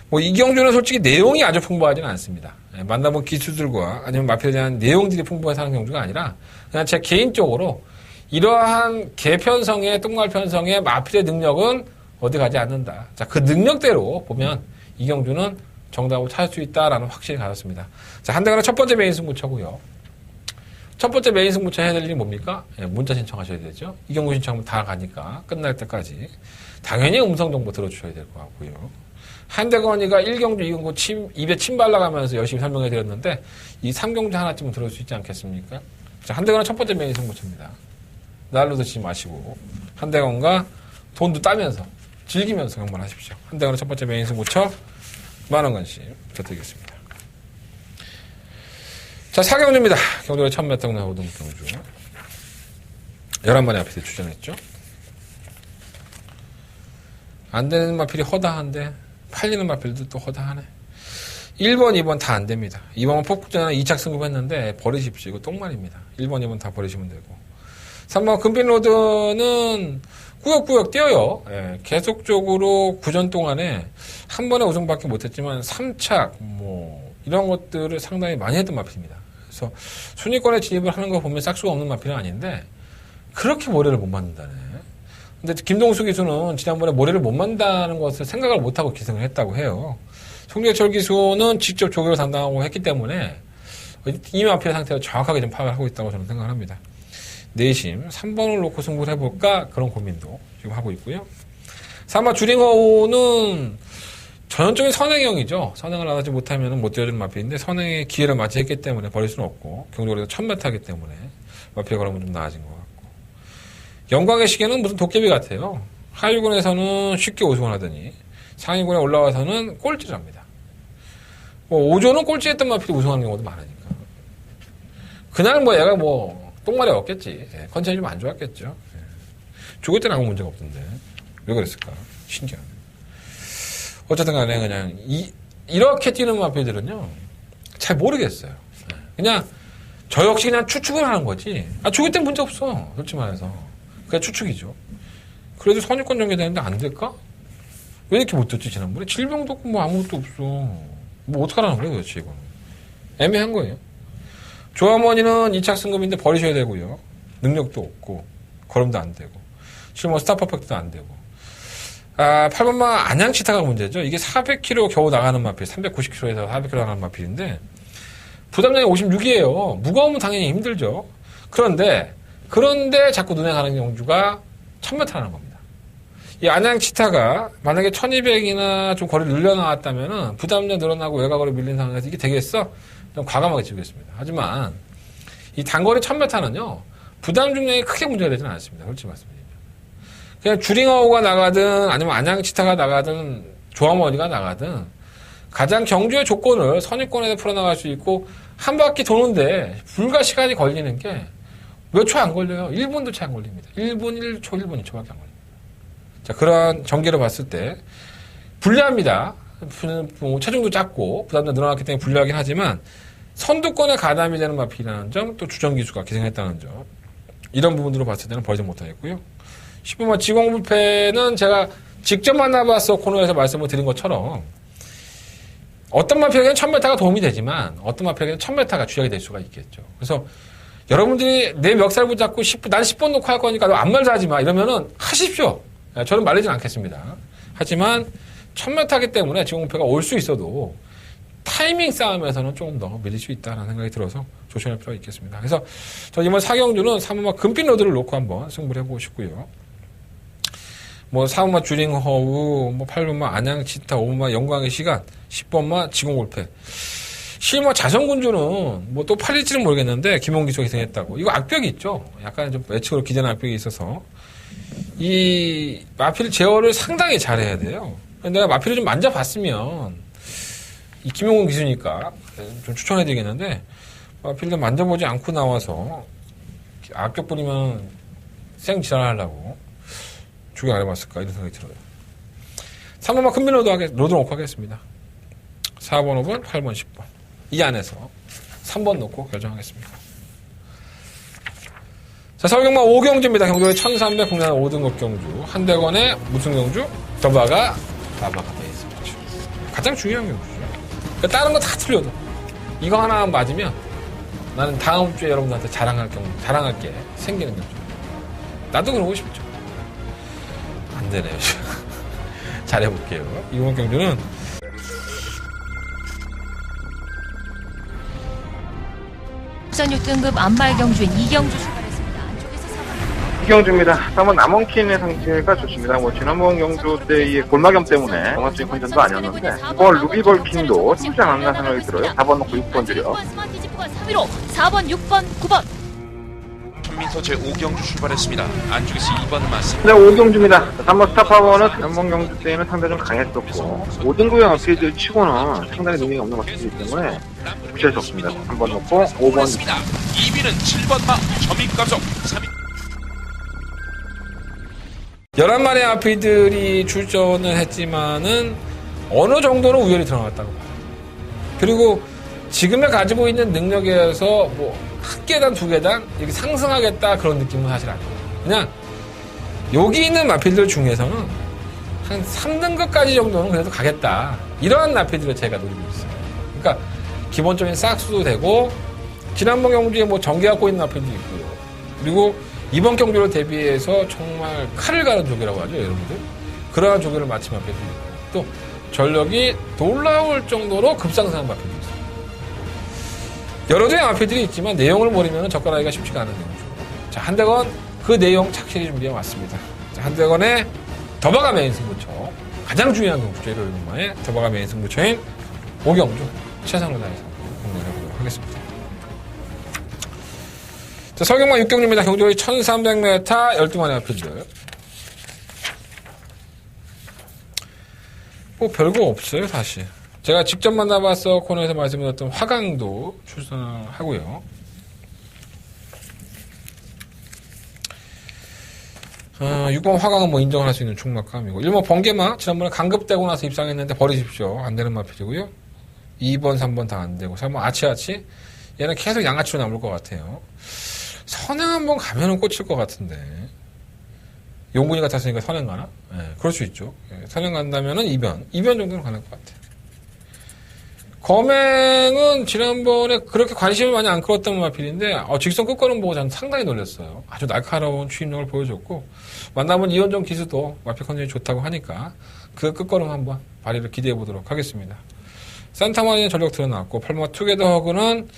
뭐 이 경주는 솔직히 내용이 아주 풍부하지는 않습니다. 만나본 기수들과 아니면 마필에 대한 내용들이 풍부해서 하는 경주가 아니라 그냥 제 개인적으로 이러한 개편성의 똥말편성의 마필의 능력은 어디 가지 않는다. 자, 그 능력대로 보면 이경주는 정답을 찾을 수 있다라는 확신이 가졌습니다. 자, 한대가는 첫 번째 메인 승부처고요. 첫 번째 메인 승부처 해야 될 일이 뭡니까? 예, 문자 신청하셔야 되죠. 이경주 신청하면 다 가니까 끝날 때까지 당연히 음성 정보 들어주셔야 될 것 같고요. 한대건이가 1경주, 2경주 입에 침 발라가면서 열심히 설명해 드렸는데 이 3경주 하나쯤은 들을 수 있지 않겠습니까? 자, 한대건은 첫 번째 메인 승부처입니다. 날로 드시지 마시고 한대건과 돈도 따면서 즐기면서 경만하십시오. 한대건은 첫 번째 메인 승부처 만원 관심 부탁드리겠습니다. 자, 4경주입니다. 경주가 1000m 나오던 경주. 11마리 앞에 출전했죠. 안 되는 마필이 허다한데 팔리는 마필도 또 허다하네. 1번, 2번 다 안 됩니다. 2번은 폭국전에 2착 승급했는데 버리십시오. 이거 똥말입니다. 1번, 2번 다 버리시면 되고. 3번 금빛로드는 꾸역꾸역 뛰어요. 예, 계속적으로 구전 동안에 한 번에 우승밖에 못했지만 3착 뭐 이런 것들을 상당히 많이 했던 마필입니다. 그래서 순위권에 진입을 하는 거 보면 싹수가 없는 마필은 아닌데 그렇게 모래를 못 만든다네. 근데 김동수 기수는 지난번에 모래를 못 만다는 것을 생각을 못하고 기승을 했다고 해요. 송재철 기수는 직접 조교를 담당하고 했기 때문에 이 마필의 상태를 정확하게 좀 파악을 하고 있다고 저는 생각을 합니다. 내심 3번을 놓고 승부를 해볼까 그런 고민도 지금 하고 있고요. 3번 주링어우는 전형적인 선행형이죠. 선행을 안 하지 못하면 못 뛰어주는 마필인데 선행의 기회를 맞이했기 때문에 버릴 수는 없고 경주거리에서 1000m이기 때문에 마필 걸으면 좀 나아진 것 같고 영광의 시계는 무슨 도깨비 같아요. 하위군에서는 쉽게 우승을 하더니 상위군에 올라와서는 꼴찌를 합니다. 뭐 5조는 꼴찌했던 마필이 우승하는 경우도 많으니까 그날 뭐 얘가 뭐 똥말이 없겠지. 컨디션이 좀 안 좋았겠죠. 죽을 때는 아무 문제가 없던데 왜 그랬을까? 신기하네. 어쨌든 간에 그냥 이렇게 뛰는 마필들은요 잘 모르겠어요. 그냥 저 역시 그냥 추측을 하는 거지. 죽을 땐 문제 없어. 솔직히 말해서 그냥 추측이죠. 그래도 선유권 전개되는데 안 될까? 왜 이렇게 못 뛰었지 지난번에? 질병도 없고 뭐 아무것도 없어. 뭐 어떡하라는 거예요 도대체 이거는. 애매한 거예요. 조아머니는 2착 승급인데 버리셔야 되고요. 능력도 없고 걸음도 안 되고 실뭐 스타 퍼펙트도 안 되고 8번마 안양치타가 문제죠. 이게 400km 겨우 나가는 마필 390km에서 400km 나가는 마필인데 부담량이 56이에요. 무거우면 당연히 힘들죠. 그런데 자꾸 눈에 가는 경주가 1000m라는 겁니다. 이 안양치타가 만약에 1200이나 좀 거리를 늘려나왔다면은 부담량 늘어나고 외곽으로 밀린 상황에서 이게 되겠어? 좀 과감하게 지우겠습니다. 하지만 이 단거리 1000m는요 부담 중량이 크게 문제가 되지는 않습니다. 솔직히 말씀드리면 그냥 주링어우가 나가든 아니면 안양치타가 나가든 조아머니가 나가든 가장 경주의 조건을 선입권에서 풀어나갈 수 있고 한 바퀴 도는데 불과 시간이 걸리는 게 몇 초 안 걸려요. 1분도 채 안 걸립니다. 1분 1초, 1분 2초밖에 안 걸립니다. 자, 그러한 전개로 봤을 때 불리합니다. 체중도 작고 부담도 늘어났기 때문에 불리하긴 하지만 선두권에 가담이 되는 마필이라는 점, 또 주전기수가 기생했다는 점, 이런 부분들로 봤을 때는 버리지 못하겠고요. 10번마 지공불패는 제가 직접 만나봐서 코너에서 말씀을 드린 것처럼 어떤 마필에게는 1000m가 도움이 되지만 어떤 마필에게는 1000m가 주력이 될 수가 있겠죠. 그래서 여러분들이 내 멱살 붙잡고 난 10번 놓고 할 거니까 너 아무 말도 하지 마 이러면은 하십시오. 저는 말리진 않겠습니다. 하지만 1000m이기 때문에 지공불패가 올 수 있어도 타이밍 싸움에서는 조금 더 밀릴 수 있다는 생각이 들어서 조심할 필요가 있겠습니다. 그래서 저 이번 4경주는 3번마 금빛 로드를 놓고 한번 승부를 해보고 싶고요. 뭐 4번마 주링허우, 뭐 8번마 안양 치타, 5번마 영광의 시간, 10번마 지공골패. 실마 자성군주는 뭐 또 팔릴지는 모르겠는데 김홍기수가 희생했다고. 이거 악벽이 있죠. 약간 좀 예측으로 기대는 악벽이 있어서 이 마필 제어를 상당히 잘해야 돼요. 내가 마필을 좀 만져봤으면 이 김용훈 기수니까 좀 추천해드리겠는데 마필도 만져보지 않고 나와서 악벽 부리면 생 지랄하려고 주격 안 해봤을까 이런 생각이 들어요. 3번만 큰빈 로드 놓고 하겠습니다. 4번, 5번, 8번, 10번 이 안에서 3번 놓고 결정하겠습니다. 자, 서울경마 5경주입니다. 경주의 1300 국내는 5등급 경주. 한대건의 무슨 경주? 더바가 베이스죠. 가장 중요한 경주죠. 그러니까 다른 거 다 틀려도 이거 하나 맞으면 나는 다음 주에 여러분들한테 자랑할 게 생기는 경주. 나도 그러고 싶죠. 안 되네요. 잘해볼게요. 이번 경주는 부산 6등급 안말 경주인 이경주 출발했습니다. 안쪽에서 4번. 이경주입니다. 3번 남원킨의 상태가 좋습니다. 뭐 지난번 경주 때의 골마겸 때문에 종합적인 컨디션도 아니었는데 이번 루비벌킨도 쉽지 않았나 생각이 들어요. 4번 놓고 6번 드려. 스마트지프가 3위로 4번, 6번, 9번. 천민서 제5경주 출발했습니다. 안쪽에서 2번 맞습니다. 네, 5경주입니다. 3번 스타파워는 지난번 경주 때에는 상당히 좀 강했었고 5등급의 어필들 치고는 상당히 능력이 없는 것이기 때문에 무시할 수 없습니다. 3번 놓고 5번 맞습니다. 2위는 7번 마 점입가속 3위 11마리 아피들이 출전을 했지만은 어느 정도는 우열이 드러났다고 봐요. 그리고 지금에 가지고 있는 능력에서 뭐 한 계단, 두 계단 이렇게 상승하겠다 그런 느낌은 사실 아니에요. 그냥 여기 있는 마필들 중에서는 한 3등급까지 정도는 그래도 가겠다. 이러한 마필들을 제가 노리고 있어요. 그러니까 기본적인 싹수도 되고 지난번 경주에 뭐 전개 갖고 있는 마필도 있고요. 그리고 이번 경주를 대비해서 정말 칼을 가는 조교라고 하죠, 여러분들. 그러한 조교를 마친 마필도 있고 또 전력이 놀라울 정도로 급상승한 마필도 있어요. 여러 개의 마필들이 있지만 내용을 모르면 접근하기가 쉽지가 않은 경우죠. 자, 한대건 그 내용 착실히 준비해 왔습니다. 자, 한대건의 더바가 메인 승부처. 가장 중요한 경주죠. 일요일 경마의 더바가 메인 승부처인 5경주. 최선을 다해서 공략해보도록 하겠습니다. 자, 서경마 6경주입니다. 경주의 1300m 12마리 마필들. 뭐 별거 없어요, 사실. 제가 직접 만나봐서 코너에서 말씀드렸던 화강도 출전하고요. 6번 화강은 뭐 인정할 수 있는 충막감이고 1번 번개마 지난번에 강급되고 나서 입상했는데 버리십시오. 안 되는 마필이고요. 2번, 3번 다 안 되고 3번 아치아치 얘는 계속 양아치로 남을 것 같아요. 선행 한번 가면은 꽂힐 것 같은데 용군이 같았으니까 선행 가나? 네, 그럴 수 있죠. 네, 선행 간다면은 2변 정도는 가는 것 같아요. 검행은 지난번에 그렇게 관심을 많이 안 끌었던 마필인데 직선 끝걸음 보고 저는 상당히 놀랐어요. 아주 날카로운 추임력을 보여줬고 만나본 이현정 기수도 마필 컨디션이 좋다고 하니까 그 끝걸음 한번 발휘를 기대해 보도록 하겠습니다. 산타마리는 전력 드러났고 8번 투게더 허그는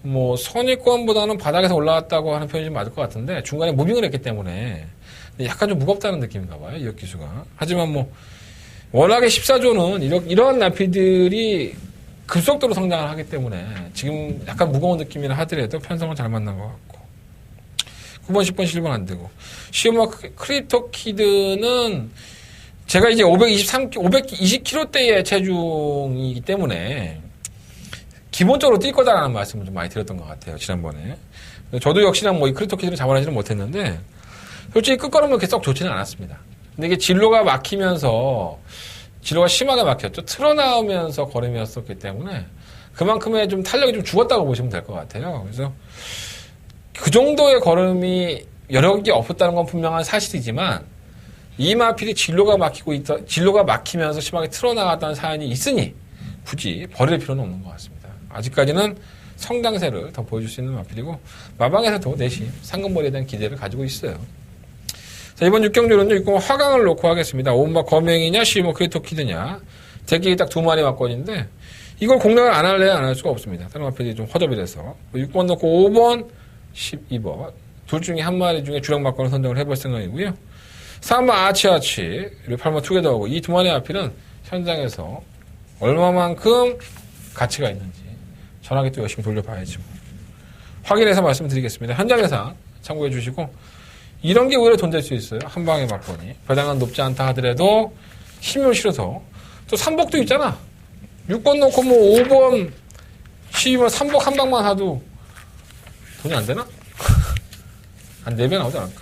뭐 선입권보다는 바닥에서 올라왔다고 하는 표현이 좀 맞을 것 같은데 중간에 무빙을 했기 때문에 약간 좀 무겁다는 느낌인가 봐요. 이혁 기수가. 하지만 뭐 워낙에 14조는 이러한 나피들이 급속도로 성장을 하기 때문에 지금 약간 무거운 느낌이라 하더라도 편성을 잘 만난 것 같고 9번, 10번, 11번 안 되고 시오마 크립토키드는 제가 이제 520kg대의 체중이기 때문에 기본적으로 뛸 거다라는 말씀을 좀 많이 드렸던 것 같아요, 지난번에. 저도 역시나 뭐 이 크리토키드를 잡아내지는 못했는데, 솔직히 끝걸음은 그렇게 썩 좋지는 않았습니다. 근데 이게 진로가 막히면서, 진로가 심하게 막혔죠. 틀어나오면서 걸음이었었기 때문에, 그만큼의 좀 탄력이 좀 죽었다고 보시면 될 것 같아요. 그래서, 그 정도의 걸음이 여력이 없었다는 건 분명한 사실이지만, 이 마필이 진로가 막히면서 심하게 틀어나갔다는 사연이 있으니, 굳이 버릴 필요는 없는 것 같습니다. 아직까지는 성장세를 더 보여줄 수 있는 마필이고 마방에서도 내심 상금벌이에 대한 기대를 가지고 있어요. 자, 이번 6경주는요, 이거 화강을 놓고 하겠습니다. 오은박 거맹이냐 시모 크리토키드냐 대끼리 딱 두 마리 막권인데 이걸 공략을 안 할래야 안 할 수가 없습니다. 다른 마필이 좀 허접이 돼서 6번 놓고 5번 12번 둘 중에 한 마리 중에 주력 막권을 선정을 해볼 생각이고요. 3번 아치아치 그리고 8번 투게더하고 이 두 마리 마필은 현장에서 얼마만큼 가치가 있는지 전화기 또 열심히 돌려봐야지 뭐. 확인해서 말씀드리겠습니다. 현장 예상 참고해 주시고 이런 게 오히려 돈 될 수 있어요. 한 방에 막거니 배당은 높지 않다 하더라도 힘을 실어서 또 3복도 있잖아. 6번 놓고 뭐 5번 12번 3복 한 방만 하도 돈이 안 되나? 한 4배 나오지 않을까?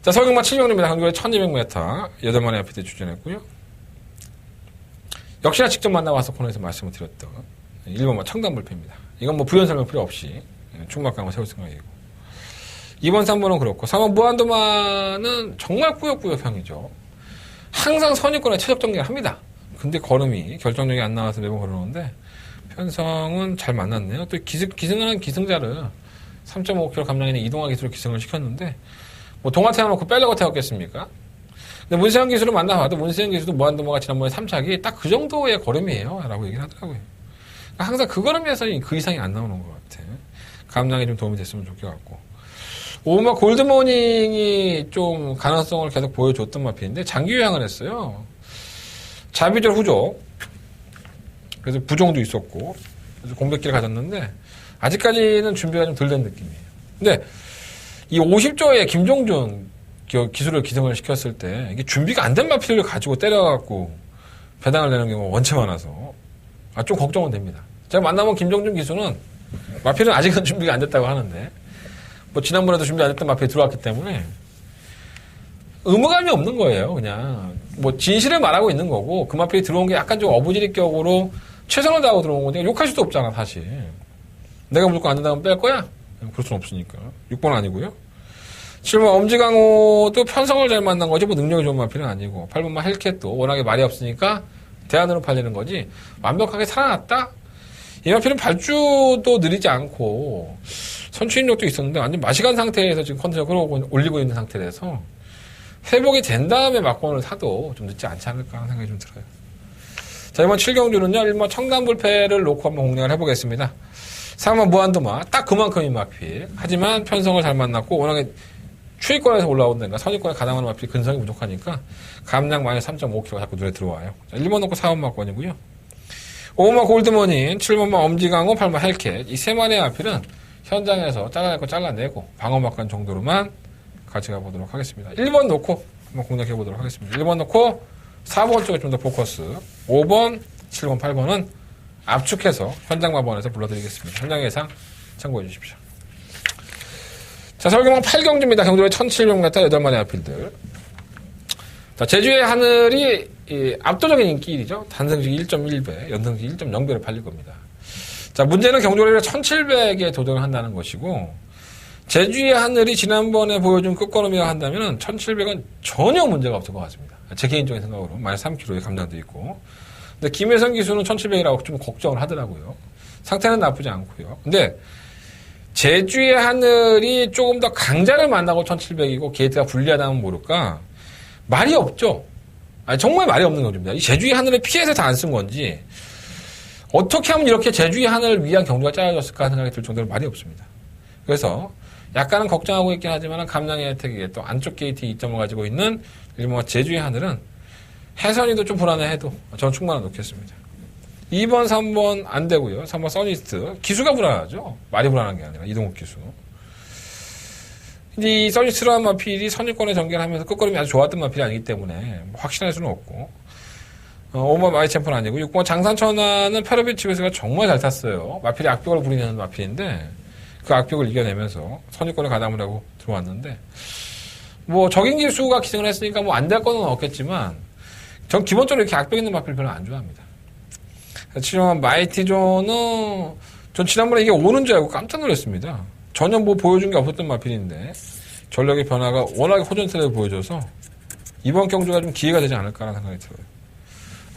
자, 서경마 7명입니다. 한국에 1200m 8마리 앞에 주전했고요. 역시나 직접 만나와서 코너에서 말씀을 드렸던 1번만 청담불패입니다. 이건 뭐 부연 설명 필요 없이 충막강을 세울 생각이고 2번, 3번은 그렇고 3번 무한도마는 정말 꾸역꾸역형이죠. 항상 선입권에 최적 정리를 합니다. 근데 걸음이 결정력이 안 나와서 매번 걸어놓는데 편성은 잘 만났네요. 또 기승하는 기승자를 3.5km 감량인의 이동화 기술을 기승을 시켰는데 뭐 동화 태워놓고 빼려고 태웠겠습니까? 근데 문세영 기술을 만나봐도 문세영 기술도 무한도마가 지난번에 3착이 딱 그 정도의 걸음이에요. 라고 얘기를 하더라고요. 그러니까 항상 그 걸음에서 그 이상이 안 나오는 것 같아. 감량에 좀 도움이 됐으면 좋겠고. 오마 골드모닝이 좀 가능성을 계속 보여줬던 마필인데 장기 요양을 했어요. 자비절 후조. 그래서 부종도 있었고. 그래서 공백기를 가졌는데 아직까지는 준비가 좀 덜 된 느낌이에요. 근데 이 50조에 김종준 기술을 기승을 시켰을 때 이게 준비가 안 된 마필을 가지고 때려갖고 배당을 내는 경우가 원체 많아서 좀 걱정은 됩니다. 제가 만나본 김종준 기수는 마필은 아직은 준비가 안 됐다고 하는데 뭐 지난번에도 준비 안 됐던 마필이 들어왔기 때문에 의무감이 없는 거예요. 그냥 뭐 진실을 말하고 있는 거고 그 마필이 들어온 게 약간 좀 어부지리격으로 최선을 다하고 들어온 건데 욕할 수도 없잖아 사실. 내가 무조건 안 된다면 뺄 거야? 그럴 수는 없으니까. 6번 아니고요. 7번 엄지강호도 편성을 잘 만난 거지 뭐 능력이 좋은 마필은 아니고 8번만 헬캣도 워낙에 말이 없으니까 대안으로 팔리는 거지 완벽하게 살아났다? 이 마필은 발주도 느리지 않고 선취인력도 있었는데 완전 마시간 상태에서 지금 컨디션 끌어올리고 올리고 있는 상태라서 회복이 된 다음에 막권을 사도 좀 늦지 않지 않을까 하는 생각이 좀 들어요. 자, 이번 7경주는요 1번 청담불패를 놓고 한번 공략을 해보겠습니다. 3번 무한도마 딱 그만큼의 마필 하지만 편성을 잘 만났고 워낙에 추위권에서 올라온다니까 선위권에 가담하는 마필이 근성이 부족하니까 감량 마이너스 3.5kg 자꾸 눈에 들어와요. 자, 1번 놓고 4번 막권이고요. 5번만 골드머니 7번만 엄지강호 8번 헬캣 이 세 마리의 마필은 현장에서 잘라낼 거 잘라내고 방어 막권 정도로만 같이 가보도록 하겠습니다. 1번 놓고 한번 공략해보도록 하겠습니다. 1번 놓고 4번 쪽에 좀 더 포커스 5번, 7번, 8번은 압축해서 현장 마번에서 불러드리겠습니다. 현장 예상 참고해 주십시오. 자, 서울경마 8경주입니다. 경주에 1700m 8마리 아필들. 자, 제주의 하늘이 압도적인 인기일이죠. 단승식 1.1배, 연승식 1.0배를 팔릴 겁니다. 자, 문제는 경주를 1700에 도전을 한다는 것이고, 제주의 하늘이 지난번에 보여준 끝걸음이라 한다면 1700은 전혀 문제가 없을 것 같습니다. 제 개인적인 생각으로. 마이너스 3kg의 감량도 있고. 근데 김혜성 기수는 1700이라고 좀 걱정을 하더라고요. 상태는 나쁘지 않고요. 근데 제주의 하늘이 조금 더 강자를 만나고 1700이고 게이트가 불리하다면 모를까? 말이 없죠. 아니, 정말 말이 없는 경주입니다. 이 제주의 하늘을 피해서 다 안 쓴 건지 어떻게 하면 이렇게 제주의 하늘을 위한 경주가 짜여졌을까 하는 생각이 들 정도로 말이 없습니다. 그래서 약간은 걱정하고 있긴 하지만 감량의 혜택에 또 안쪽 게이트 2점을 가지고 있는 일본과 제주의 하늘은 해선이도 좀 불안해해도 저는 충분히 놓겠습니다. 2번, 3번 안 되고요. 3번 써니스트. 기수가 불안하죠. 말이 불안한 게 아니라 이동욱 기수. 이 서니스라는 마필이 선유권에 전개하면서 끝걸음이 아주 좋았던 마필이 아니기 때문에 뭐 확신할 수는 없고 5번 마이챔프는 아니고 6번 장산천하는 페르비치베스가 정말 잘 탔어요. 마필이 악벽을 부리는 마필인데 그 악벽을 이겨내면서 선유권을 가담을 하고 들어왔는데 뭐 적인 기수가 기승을 했으니까 뭐 안 될 거는 없겠지만 전 기본적으로 이렇게 악벽 있는 마필 별로 안 좋아합니다. 7번 마이티존은 전 지난번에 이게 오는 줄 알고 깜짝 놀랐습니다. 전혀 뭐 보여준 게 없었던 마필인데 전력의 변화가 워낙에 호전세를 보여줘서 이번 경주가 좀 기회가 되지 않을까라는 생각이 들어요.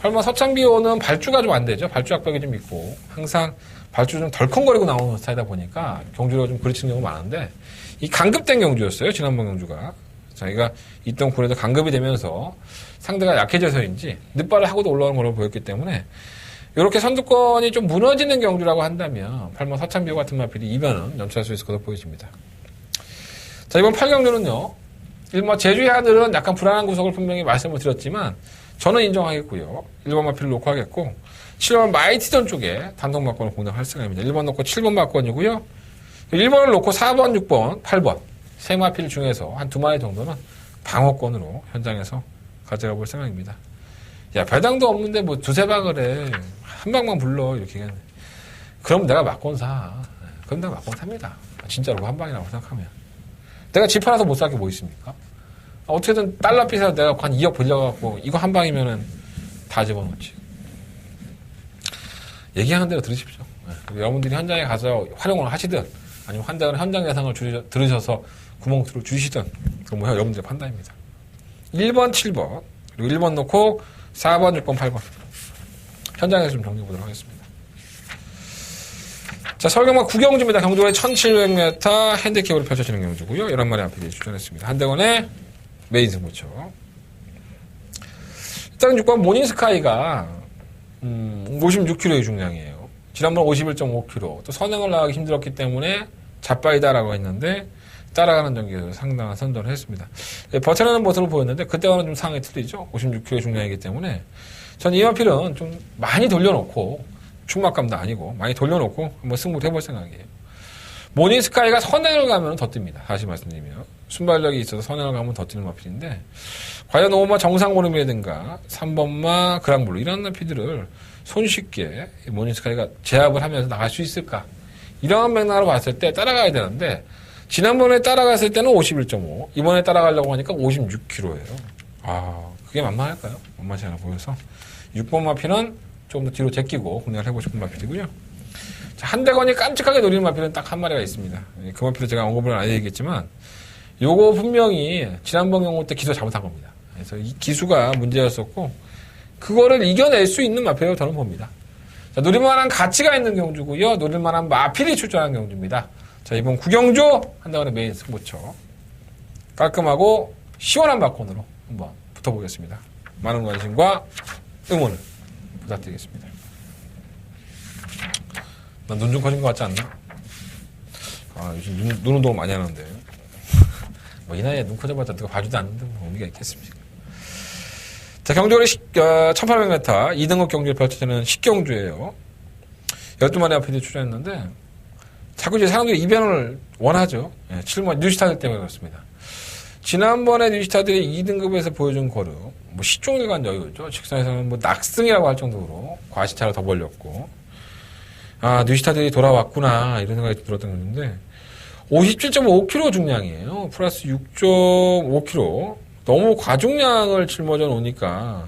8번 서창비호는 발주가 좀 안 되죠. 발주 악벽이 좀 있고 항상 발주 좀 덜컹거리고 나오는 스타일이다 보니까 경주가 좀 부딪히는 경우가 많은데 이 강급된 경주였어요. 지난번 경주가. 자기가 있던 굴에도 강급이 되면서 상대가 약해져서인지 늦발을 하고도 올라오는 걸로 보였기 때문에 이렇게 선두권이 좀 무너지는 경주라고 한다면 8번 서창비호 같은 마필이 이변은 연출할 수 있을 것으로 보여집니다. 자, 이번 8경주는요. 1번 제주의 하늘은 약간 불안한 구석을 분명히 말씀을 드렸지만 저는 인정하겠고요. 1번 마필을 놓고 하겠고 7번 마이티전 쪽에 단독 막권을 공략할 생각입니다. 1번 놓고 7번 막권이고요. 1번을 놓고 4번, 6번, 8번 세 마필 중에서 한 두 마리 정도는 방어권으로 현장에서 가져가 볼 생각입니다. 야, 배당도 없는데 뭐 두세 방을 해. 한 방만 불러. 이렇게. 그럼 내가 막권 사. 그럼 내가 막권 삽니다. 진짜로 한 방이라고 생각하면. 내가 집 하나도 못 살 게 뭐 있습니까? 어떻게든 달러빚에 내가 한 2억 빌려갖고 이거 한 방이면은 다 집어넣지. 얘기하는 대로 들으십시오. 여러분들이 현장에 가서 활용을 하시든 아니면 현장 예상을 들으셔서 구멍투를 주시든 그건 뭐 여러분들의 판단입니다. 1번, 7번 그리고 1번 놓고 4번, 6번, 8번 현장에서 좀 정리해보도록 하겠습니다. 자, 서울경마 구경주입니다. 경주거리 1700m 핸디캡으로 펼쳐지는 경주고요. 11마리 앞에 출전했습니다. 한대건의 메인 승부처. 일단 6번 모닝스카이가 56kg의 중량이에요. 지난번 51.5kg. 또 선행을 나가기 힘들었기 때문에 잡바이다라고 했는데 따라가는 경기에서 상당한 선전을 했습니다. 버텨내는 모습을 보였는데 그때와는 좀 상황이 틀리죠. 56kg 중량이기 때문에 전 이 마필은 좀 많이 돌려놓고 충막감도 아니고 많이 돌려놓고 한번 승부를 해볼 생각이에요. 모닝스카이가 선행을 가면 더 뜹니다. 다시 말씀드리면 순발력이 있어서 선행을 가면 더 뛰는 마필인데 과연 5번 정상고름이라든가 3번마 그랑블루 이런 마필들을 손쉽게 모닝스카이가 제압을 하면서 나갈 수 있을까? 이런 맥락으로 봤을 때 따라가야 되는데 지난번에 따라갔을 때는 51.5 이번에 따라가려고 하니까 56kg예요. 아, 그게 만만할까요? 만만치 않아 보여서 6번 마필은 조금 더 뒤로 제끼고 공략을 해보고 싶은 마필이고요. 자, 한대건이 깜찍하게 노리는 마필은 딱 한 마리가 있습니다. 그 마필은 제가 언급을 안 해야겠지만 요거 분명히 지난번 경우 때 기수 잘못한 겁니다. 그래서 이 기수가 문제였었고 그거를 이겨낼 수 있는 마필이라고 저는 봅니다. 자, 노릴만한 가치가 있는 경주고요. 노릴만한 마필이 출전한 경주입니다. 자, 이번 구경주 한대건의 메인 승부처 깔끔하고 시원한 막권으로 한번 붙어보겠습니다. 많은 관심과 응원을 부탁드리겠습니다. 난 눈 좀 커진 것 같지 않나? 아, 요즘 눈 운동을 많이 하는데. 뭐, 이 나이에 눈 커져봤자 누가 봐주도 않는데 뭐 의미가 있겠습니까? 자, 경주거리 1800m 2등급 경주에 펼쳐지는 식경주예요. 12마리 앞에 출전했는데, 자꾸 이제 사람들이 이변을 원하죠. 7번 뉴스타들 때문에 그렇습니다. 지난번에 뉴스타들이 2등급에서 보여준 거름, 뭐, 시종일관 여유죠. 직선에서는 뭐, 낙승이라고 할 정도로 과시차를 더 벌렸고, 아, 뉴스타들이 돌아왔구나, 이런 생각이 들었던 건데, 57.5kg 중량이에요. 플러스 6.5kg. 너무 과중량을 짊어져 놓으니까,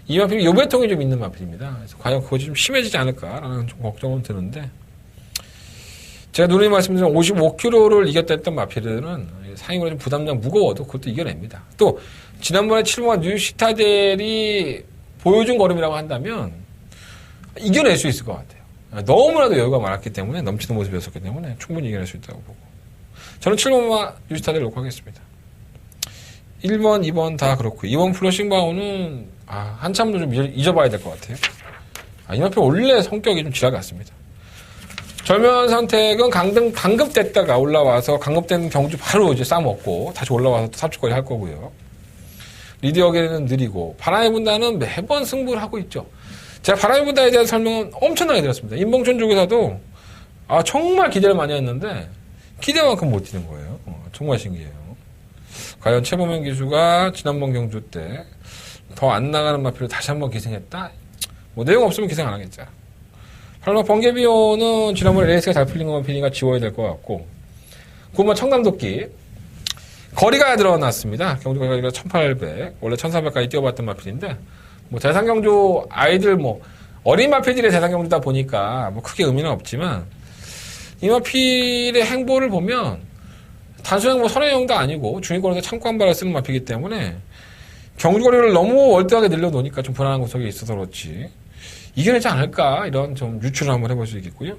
이 마필이 요배통이 좀 있는 마필입니다. 그래서 과연 그것이 좀 심해지지 않을까라는 좀 걱정은 드는데, 제가 누누이 말씀드린 55kg를 이겼다 했던 마필은 상위로 좀 부담량 무거워도 그것도 이겨냅니다. 또, 지난번에 7번 뉴스타들이 보여준 걸음이라고 한다면, 이겨낼 수 있을 것 같아요. 너무나도 여유가 많았기 때문에 넘치는 모습이었기 때문에 충분히 이겨낼 수 있다고 보고 저는 7번과 뉴스타를 놓고 하겠습니다. 1번, 2번 다 그렇고 2번 플러싱바우는 한참 좀 잊어봐야 될 것 같아요. 이 마필 원래 성격이 좀 지랄 같습니다. 절묘한 선택은 강급됐다가 올라와서 강급된 경주 바로 이제 싸먹고 다시 올라와서 또 삽질거리 할 거고요. 리디어게는 느리고 바람의 분다는 매번 승부를 하고 있죠. 제가 바람의 분다에 대한 설명은 엄청나게 드렸습니다. 임봉춘 쪽에서도 정말 기대를 많이 했는데 기대만큼 못 뛰는 거예요. 정말 신기해요. 과연 최범현 기수가 지난번 경주 때 더 안 나가는 마필을 다시 한번 기생했다? 뭐 내용 없으면 기생 안 하겠죠. 팔로 번개비오는 지난번에 레이스가 잘 풀린 것만 PD가 지워야 될 것 같고, 9번 청담도끼 거리가 늘어났습니다. 경주 거리가 1800, 원래 1400까지 뛰어봤던 마필인데, 뭐 대상경주 아이들 뭐 어린 마필들의 대상경주다 보니까 뭐 크게 의미는 없지만, 이 마필의 행보를 보면 단순히 뭐 선행형도 아니고 중위권에서 참고 한 발을 쓰는 마필이기 때문에 경주거리를 너무 월등하게 늘려놓으니까 좀 불안한 구석이 있어서 그렇지 이겨내지 않을까, 이런 좀 유추를 한번 해볼 수 있겠고요.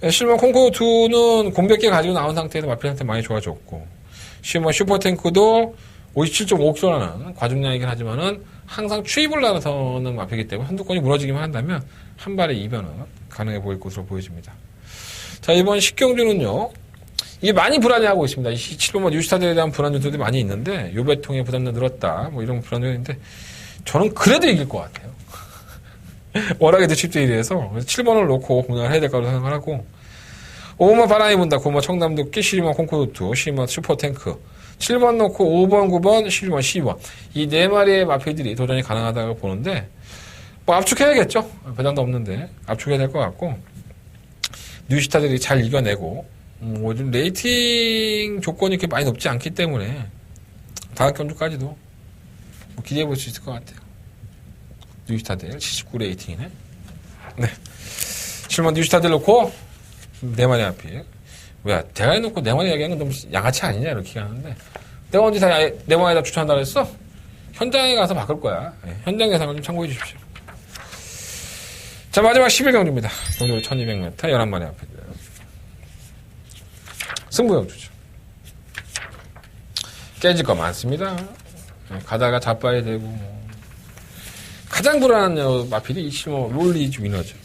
실버 콩코어2는 공백기 가지고 나온 상태에서 마필 상태 많이 좋아졌고, 실버 슈퍼탱크도 57.5kg라는 과중량이긴 하지만은 항상 추입을 나서는 마필이기 때문에 한두 건이 무너지기만 한다면 한 발의 이변은 가능해 보일 것으로 보여집니다. 자, 이번 10경주는요, 이게 많이 불안해하고 있습니다. 7번만 뉴스타들에 대한 불안 요소들이 많이 있는데, 요배통에 부담도 늘었다, 뭐 이런 불안 요소인데, 저는 그래도 이길 것 같아요. 워낙에 늦춥도 이래서 7번을 놓고 공략을 해야 될 거라고 생각을 하고, 5번만 바람이 분다, 9번 청담도끼, 12번 콩코르투, 12번 슈퍼탱크, 7번 놓고 5번, 9번, 11번, 12번. 이 네 마리의 마필들이 도전이 가능하다고 보는데, 뭐 압축해야겠죠. 배당도 없는데 압축해야 될 것 같고, 뉴스타들이 잘 이겨내고, 요즘 레이팅 조건이 이렇게 많이 높지 않기 때문에 다음 경주까지도 뭐 기대해 볼 수 있을 것 같아요. 뉴스타들 79 레이팅이네. 네. 7번 뉴스타들 놓고 4마리 앞에. 왜 대가리 놓고 4마리 얘기하는 건 너무 양아치 아니냐 이렇게 하는데, 내가 언제 다 4마리다 추천한다 그랬어? 현장에 가서 바꿀 거야. 네. 현장 예상을 좀 참고해 주십시오. 자, 마지막 11경주입니다. 경주로 1200m 11마리 앞에. 승부경주죠. 깨질 거 많습니다. 가다가 자빠야 되고, 뭐. 가장 불안한 마필이 실버 롤리즈 위너죠.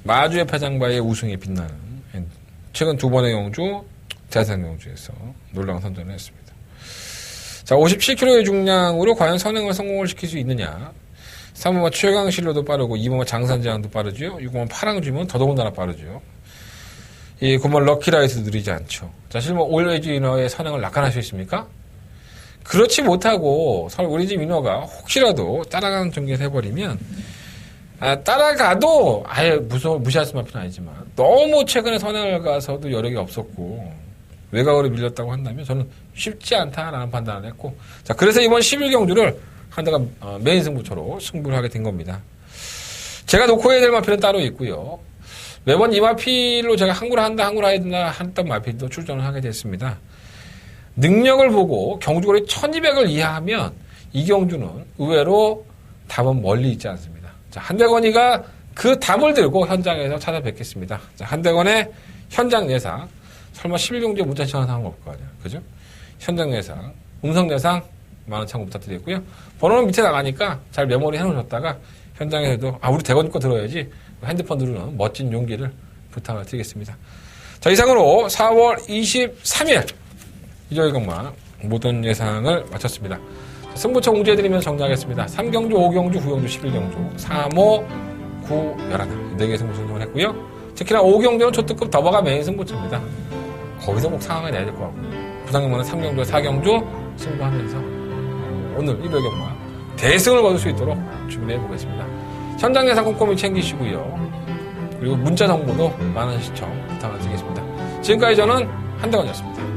마주의 패장바의 우승에 빛나는 최근 2번의 경주 대상경주에서 놀라운 선전을 했습니다. 자, 57kg의 중량으로 과연 선행을 성공을 시킬 수 있느냐. 3번은 최강실로도 빠르고, 2번은 장산제한도 빠르죠. 6번은 파랑주면 더더군다나 빠르죠. 이 9번 럭키라이트도 느리지 않죠. 자, 실버 올웨이즈 위너의 선행을 낙관할 수 있습니까? 그렇지 못하고 올웨이즈 위너가 혹시라도 따라가는 전개에서 해버리면, 따라가도 아예 무시할 수만은 아니지만, 너무 최근에 선행을 가서도 여력이 없었고 외곽으로 밀렸다고 한다면 저는 쉽지 않다라는 판단을 했고, 자, 그래서 이번 11경주를 한다가 메인 승부처로 승부를 하게 된 겁니다. 제가 놓고 해야 될 마필은 따로 있고요. 매번 이 마필로 제가 항구를 해야 된다 했던 마필도 출전을 하게 됐습니다. 능력을 보고 경주거리 1200을 이하하면 이 경주는 의외로 답은 멀리 있지 않습니다. 자, 한대건이가 그 답을 들고 현장에서 찾아뵙겠습니다. 자, 한대건의 현장 예상. 설마 11경주에 문자 시간 상황 없을 거 아니야. 그죠? 현장 예상, 음성 예상 많은 참고 부탁드리겠고요. 번호는 밑에 나가니까 잘 메모리 해놓으셨다가 현장에서도 우리 대건 거 들어야지 핸드폰 누르는 멋진 용기를 부탁을 드리겠습니다. 자, 이상으로 4월 23일 이저희경마 모든 예상을 마쳤습니다. 승부처 공지해드리면서 정리하겠습니다. 3경주, 5경주, 9경주, 11경주, 3, 5, 9, 11 4개의 승부 선정을 했고요. 특히나 5경주는 초특급 더버가 메인 승부처입니다. 거기서 꼭 상황을 내야 될 것 같고, 부상경마는 3경주, 4경주 승부하면서 오늘 1회경마 대승을 거둘 수 있도록 준비해 보겠습니다. 현장 예상 꼼꼼히 챙기시고요. 그리고 문자 정보도 많은 시청 부탁을 드리겠습니다. 지금까지 저는 한대건이었습니다.